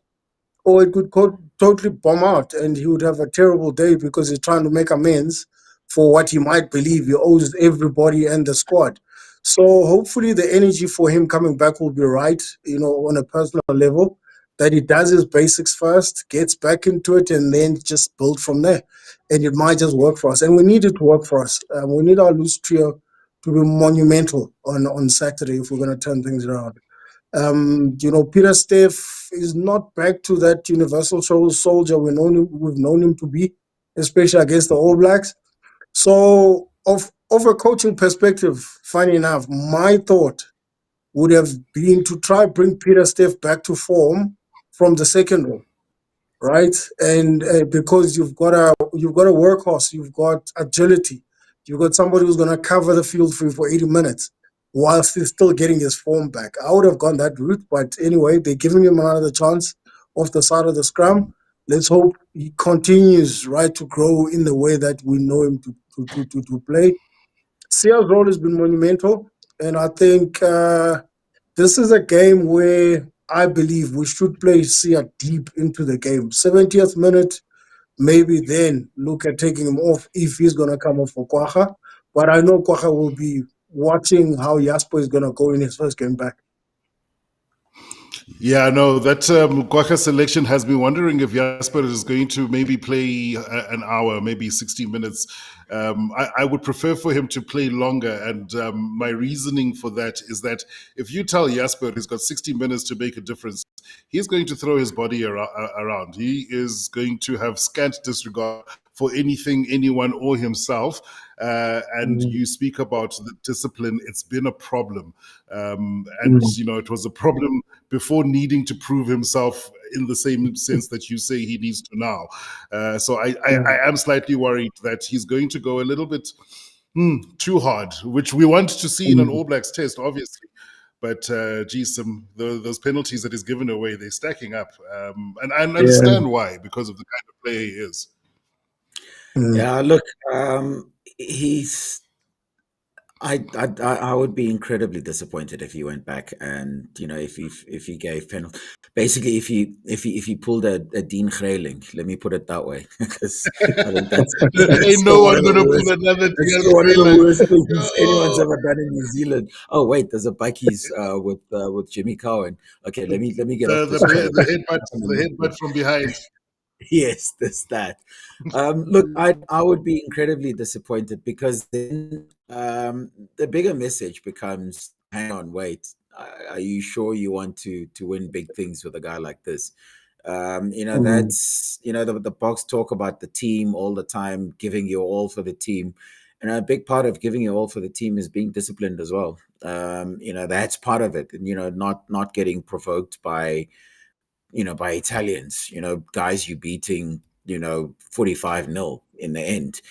Or it could totally bomb out and he would have a terrible day because he's trying to make amends for what he might believe he owes everybody and the squad. So hopefully the energy for him coming back will be right, on a personal level, that he does his basics first, gets back into it, and then just build from there. And it might just work for us. And we need it to work for us. We need our loose trio to be monumental on Saturday if we're going to turn things around. Peter Steph is not back to that universal soldier we've known him to be, especially against the All Blacks. So, of a coaching perspective, funny enough, my thought would have been to try bring Peter Steph back to form from the second row, right? And because you've got a workhorse, you've got agility, you've got somebody who's going to cover the field for you for 80 minutes. whilst he's still getting his form back. I would have gone that route, but anyway, they're giving him another chance off the side of the scrum. Let's hope he continues to grow in the way that we know him to play. Sia's role has been monumental, and I think this is a game where I believe we should play Sia deep into the game. 70th minute, maybe then look at taking him off if he's going to come off for Kwacha. But I know Kwacha will be watching how Jasper is going to go in his first game back. Yeah, no, that Kwaka selection has been wondering if Jasper is going to maybe play an hour, maybe 60 minutes. I would prefer for him to play longer. And my reasoning for that is that if you tell Jasper he's got 60 minutes to make a difference, he's going to throw his body around. He is going to have scant disregard for anything, anyone, or himself. And you speak about the discipline. It's been a problem. It was a problem before needing to prove himself in the same sense that you say he needs to now. So I am slightly worried that he's going to go a little bit too hard, which we want to see in an All Blacks test, obviously. But, those penalties that he's given away, they're stacking up. And I understand why, because of the kind of player he is. Yeah, look, he's. I would be incredibly disappointed if he went back and if he gave penalty. Basically, if he pulled a Dean Grayling, let me put it that way, because I think that's ain't no one gonna pull another Dean one of the Grayling. worst things anyone's ever done in New Zealand. Oh wait, there's a Bucky's with Jimmy Cowan. Okay, let me get off this. The headbutt from behind. Yes, there's that. Look, I would be incredibly disappointed, because then the bigger message becomes, hang on, wait, are you sure you want to win big things with a guy like this? That's, the Boks talk about the team all the time, giving your all for the team. And a big part of giving your all for the team is being disciplined as well. That's part of it. And, not getting provoked by Italians, guys you beating, 45-0 in the end.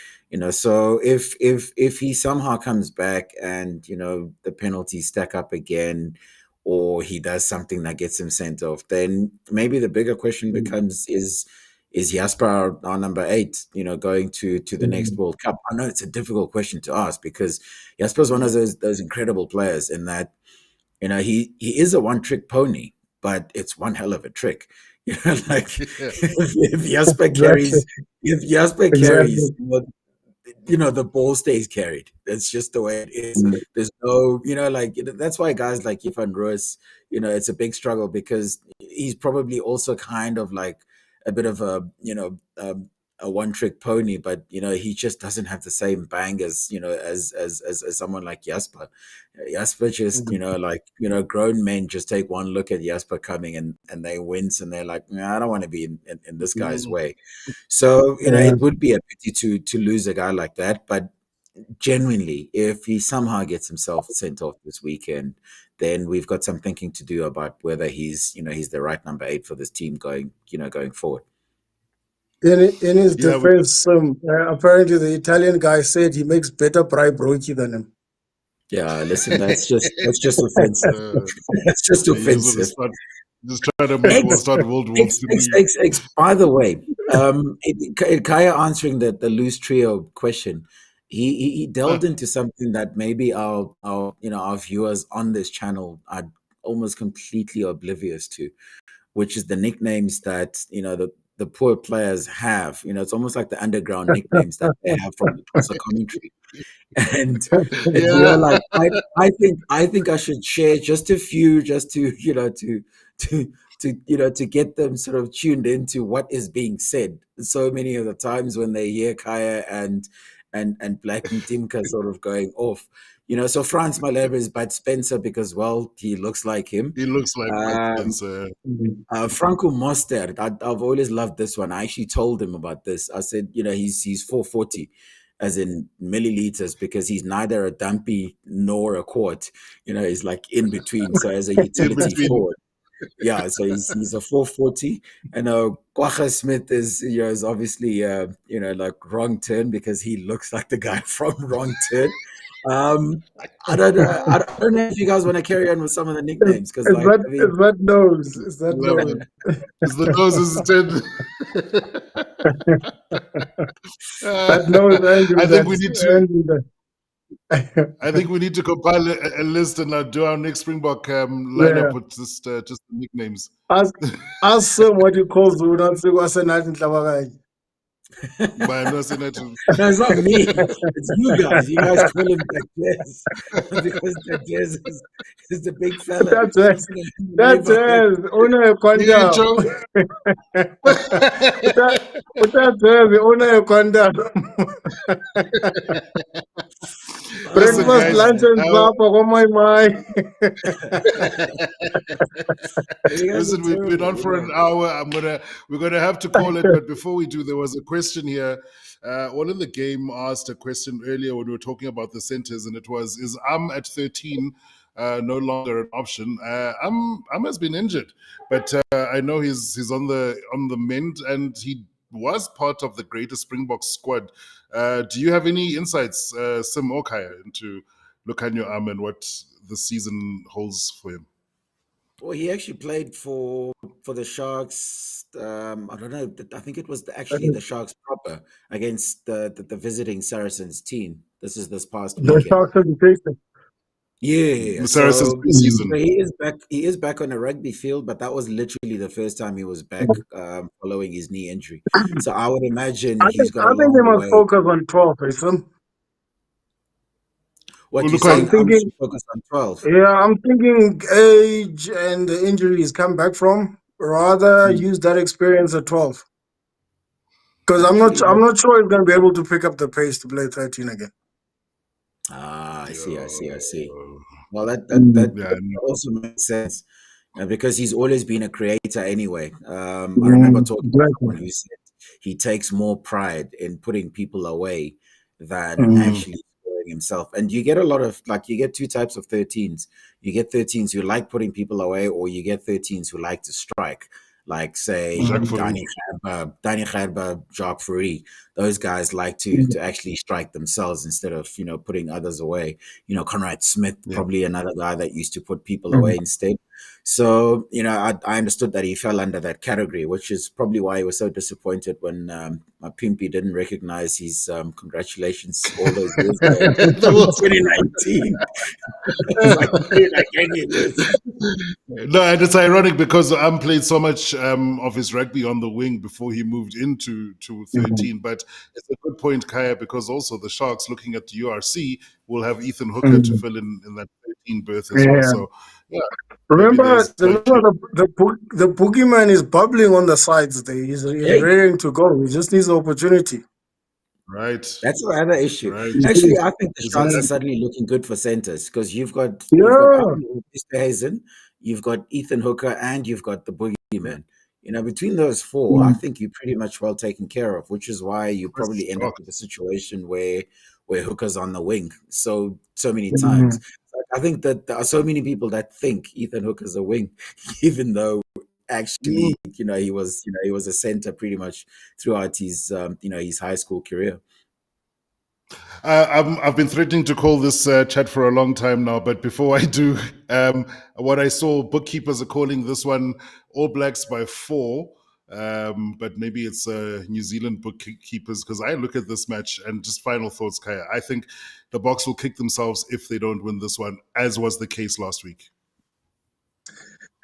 So if he somehow comes back and, the penalties stack up again, or he does something that gets him sent off, then maybe the bigger question becomes, is Jasper our number 8, going to the next World Cup? I know it's a difficult question to ask, because Jasper's one of those incredible players in that, he is a one-trick pony, but it's one hell of a trick. If Jasper carries, the ball stays carried. That's just the way it is. There's no, that's why guys like Ivan Roos, it's a big struggle, because he's probably also kind of like a bit of a one-trick pony, but he just doesn't have the same bang as as someone like Jasper. Jasper just grown men just take one look at Jasper coming and they wince, and they're like, I don't want to be in this guy's way. So it would be a pity to lose a guy like that. But genuinely, if he somehow gets himself sent off this weekend, then we've got some thinking to do about whether he's the right number 8 for this team going forward. In his defense, apparently the Italian guy said he makes better bribe Roki than him. Yeah, listen, that's just offensive. That's just offensive. Just trying to make start World War III. By the way, Kaya answering the loose trio question, he delved into something that maybe our viewers on this channel are almost completely oblivious to, which is the nicknames that the poor players have. It's almost like the underground nicknames that they have from the commentary. And I think I should share just a few, just to get them sort of tuned into what is being said. So many of the times when they hear Kaya and Black Ntimka sort of going off, so Franz Malherbe is Bud Spencer because, well, he looks like him. He looks like Bud Spencer. Franco Mostert, I've always loved this one. I actually told him about this. I said, he's 440, as in milliliters, because he's neither a dumpy nor a quart. He's like in between. So as a utility forward. Yeah, so he's a 440. And Kwacha Smith is obviously like wrong turn, because he looks like the guy from Wrong Turn. I don't know if you guys want to carry on with some of the nicknames because, Is like, that I mean, is that nose? Is that Love nose? it. Is the nose instead? That nose I Andrew. think we That's need to. Andrew. That. I think we need to compile a list and do our next Springbok Yeah. lineup with just the nicknames. Ask him what he calls Zuna. See what's a night in Tlabaganye. But no, so not no, it's not me. It's you guys. You guys call him Tactez because Tactez is the big fella. That's it. That's it. Una Kwanda. That's it. Una Kwanda. Listen, Breakfast, guys. lunch, and supper. Oh my. Listen, we've been on for an hour. We're gonna have to call it. But before we do, there was a question here. One in the game asked a question earlier when we were talking about the centers, and it was: is at 13 no longer an option? Am has been injured, but I know he's on the mend, and he was part of the greatest Springbok squad. Do you have any insights, Sim or Kaya, into Lukhanyo and what the season holds for him? Well, he actually played for the Sharks. I don't know. I think it was actually the Sharks proper against the visiting Saracens team. This past The weekend. Sharks education. Yeah. The Saracens So season. he is back. He is back on a rugby field, but that was literally the first time he was back following his knee injury. So I would imagine he's got a I think they long must way. focus on 12, Isam. What Well, you look, saying? I'm thinking, I'm focused on 12. yeah, I'm thinking age and the injury he's come back from. Rather use that experience at 12. Because Actually, I'm not sure he's going to be able to pick up the pace to play 13 again. I see. Well, Yeah, that also makes sense because he's always been a creator anyway. I remember Mm, talking to exactly. someone who said he takes more pride in putting people away than Mm, actually scoring himself. And you get a lot of you get two types of 13s. You get 13s who like putting people away, or you get 13s who like to strike. Like say Jacques mm, Fourie. Danny Gerber, Jacques Fourie. Those guys like to mm, actually strike themselves instead of putting others away. Conrad Smith, Yeah. probably another guy that used to put people mm. away instead. So, I understood that he fell under that category, which is probably why he was so disappointed when my Pimpy didn't recognize his congratulations all those years ago in 2019. It's like, dude, I gave you this. No, and it's ironic because played so much of his rugby on the wing before he moved into 13. But it's a good point, Kaya, because also the Sharks, looking at the URC, will have Ethan Hooker to fill in that 13 berth as well. Yeah. So, yeah, maybe Remember, there's slightly. the boogeyman is bubbling on the sides there. He's Hey, ready to go. He just needs the opportunity. Right, that's another issue. right. Actually, I think the Sharks are Exactly. suddenly looking good for centers because you've got Yeah. Mr. Hazen, you've got Ethan Hooker, and you've got the boogeyman. Between those four, I Mm, think you're pretty much well taken care of, which is why you That's probably end up dark. with a situation where Hooker's on the wing so many times. mm, I think that there are so many people that think Ethan Hooker's a wing, even though mm. actually, he was a center pretty much throughout his high school career. I've been threatening to call this chat for a long time now, but before I do, what I saw, bookkeepers are calling this one All Blacks by 4, but maybe it's New Zealand bookkeepers because I look at this match and just final thoughts, Kaya. I think the Boks will kick themselves if they don't win this one, as was the case last week.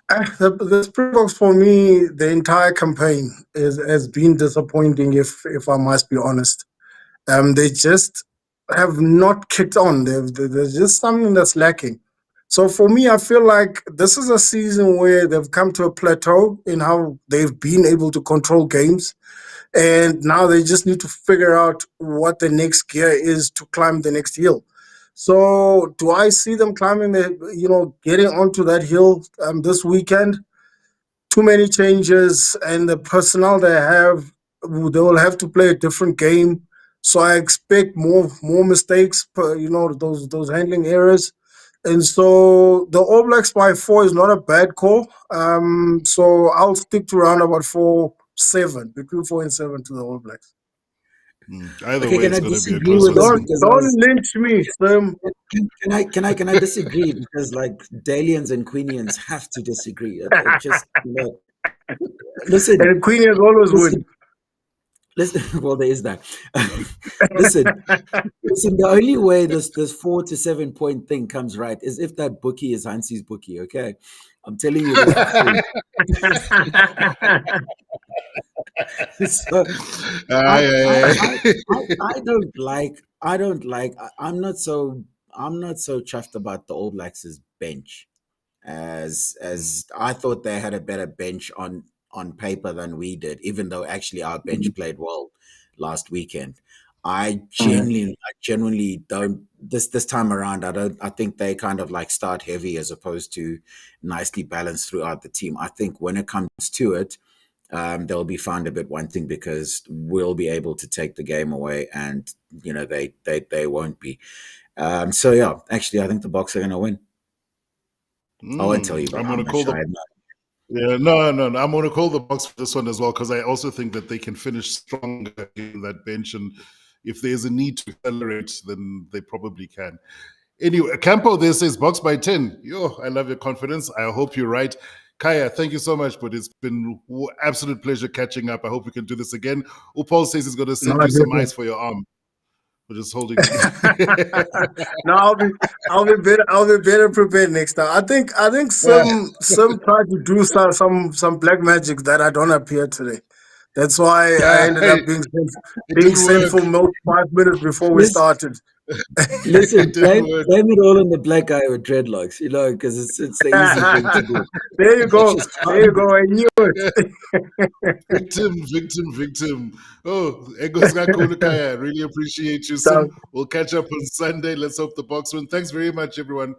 The Springboks, for me, the entire campaign has been disappointing, if I must be honest. They just have not kicked on. There's just something that's lacking. So for me, I feel like this is a season where they've come to a plateau in how they've been able to control games. And now they just need to figure out what the next gear is to climb the next hill. So do I see them climbing getting onto that hill this weekend? Too many changes, and the personnel they have, they will have to play a different game. So I expect more mistakes, those handling errors. And so the All Blacks by 4 is not a bad call. So I'll stick to around about 4-7, between 4 and 7 to the All Blacks. Either Okay, way, can it's I going to be a disagree close with one. this? Don't Because don't lynch me, Sam. can I disagree? Because like Dalians and Queenians have to disagree. It just, listen, And Queen has always win. listen. Well, there is that. listen, the only way this 4 to 7 point thing comes right is if that bookie is Hansie's bookie. Okay, I'm telling you this for free. So I'm not so chuffed about the All Blacks' bench, as I thought they had a better bench on paper than we did, even though actually our bench played well last weekend. I genuinely don't this time around. I think they kind of like start heavy as opposed to nicely balanced throughout the team. I think when it comes to it, they'll be found a bit wanting because we'll be able to take the game away, and they won't be. So yeah, actually, I think the Boks are going to win. I won't tell you, but I'm I'm going to not call sure. them. Yeah, no. I'm going to call the Boks for this one as well, because I also think that they can finish stronger in that bench, and if there's a need to accelerate, then they probably can. Anyway, Campo there says Boks by 10. Yo, I love your confidence. I hope you're right. Kaya, thank you so much, but it's been absolute pleasure catching up. I hope we can do this again. Paul says he's going to send you some ice for your arm. We're just holding. No, I'll be better prepared next time. I think some tried to do some black magic that I don't appear today. That's why I ended up being sent for milk 5 minutes before we started. Listen, blame it all on the black guy with dreadlocks, because it's the easy thing to do. There you go. I knew it. Victim. Oh, Egos Gakulu Kaya. Really appreciate you, Sim. We'll catch up on Sunday. Let's hope the Boks win. Thanks very much, everyone,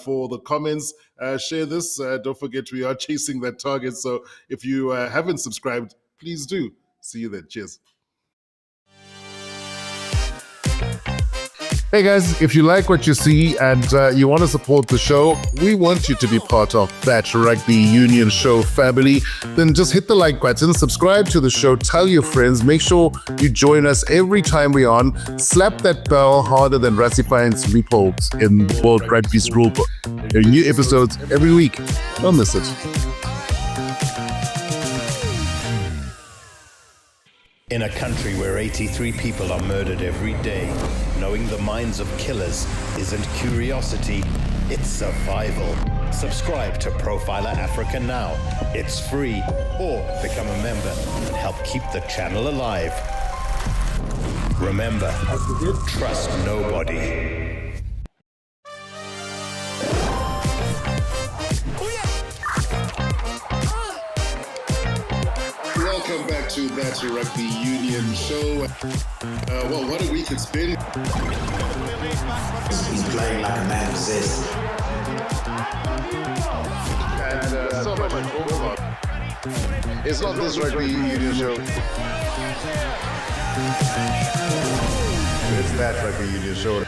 for the comments. Share this. Don't forget, we are chasing that target. So if you haven't subscribed, please do. See you then. Cheers. Hey guys, if you like what you see and you want to support the show, we want you to be part of That Rugby Union Show family. Then just hit the like button, subscribe to the show, tell your friends, make sure you join us every time we're on. Slap that bell harder than Rassie finds loopholes in World Rugby's rulebook. There are new episodes every week. Don't miss it. In a country where 83 people are murdered every day, knowing the minds of killers isn't curiosity, it's survival. Subscribe to Profiler Africa now. It's free, or become a member and help keep the channel alive. Remember, trust nobody. Welcome back to That Rugby Union Show. Well, what a week it's been. He's playing like a man possessed. And so much more. It's not this Rugby Union Show. It's That Rugby Union Show.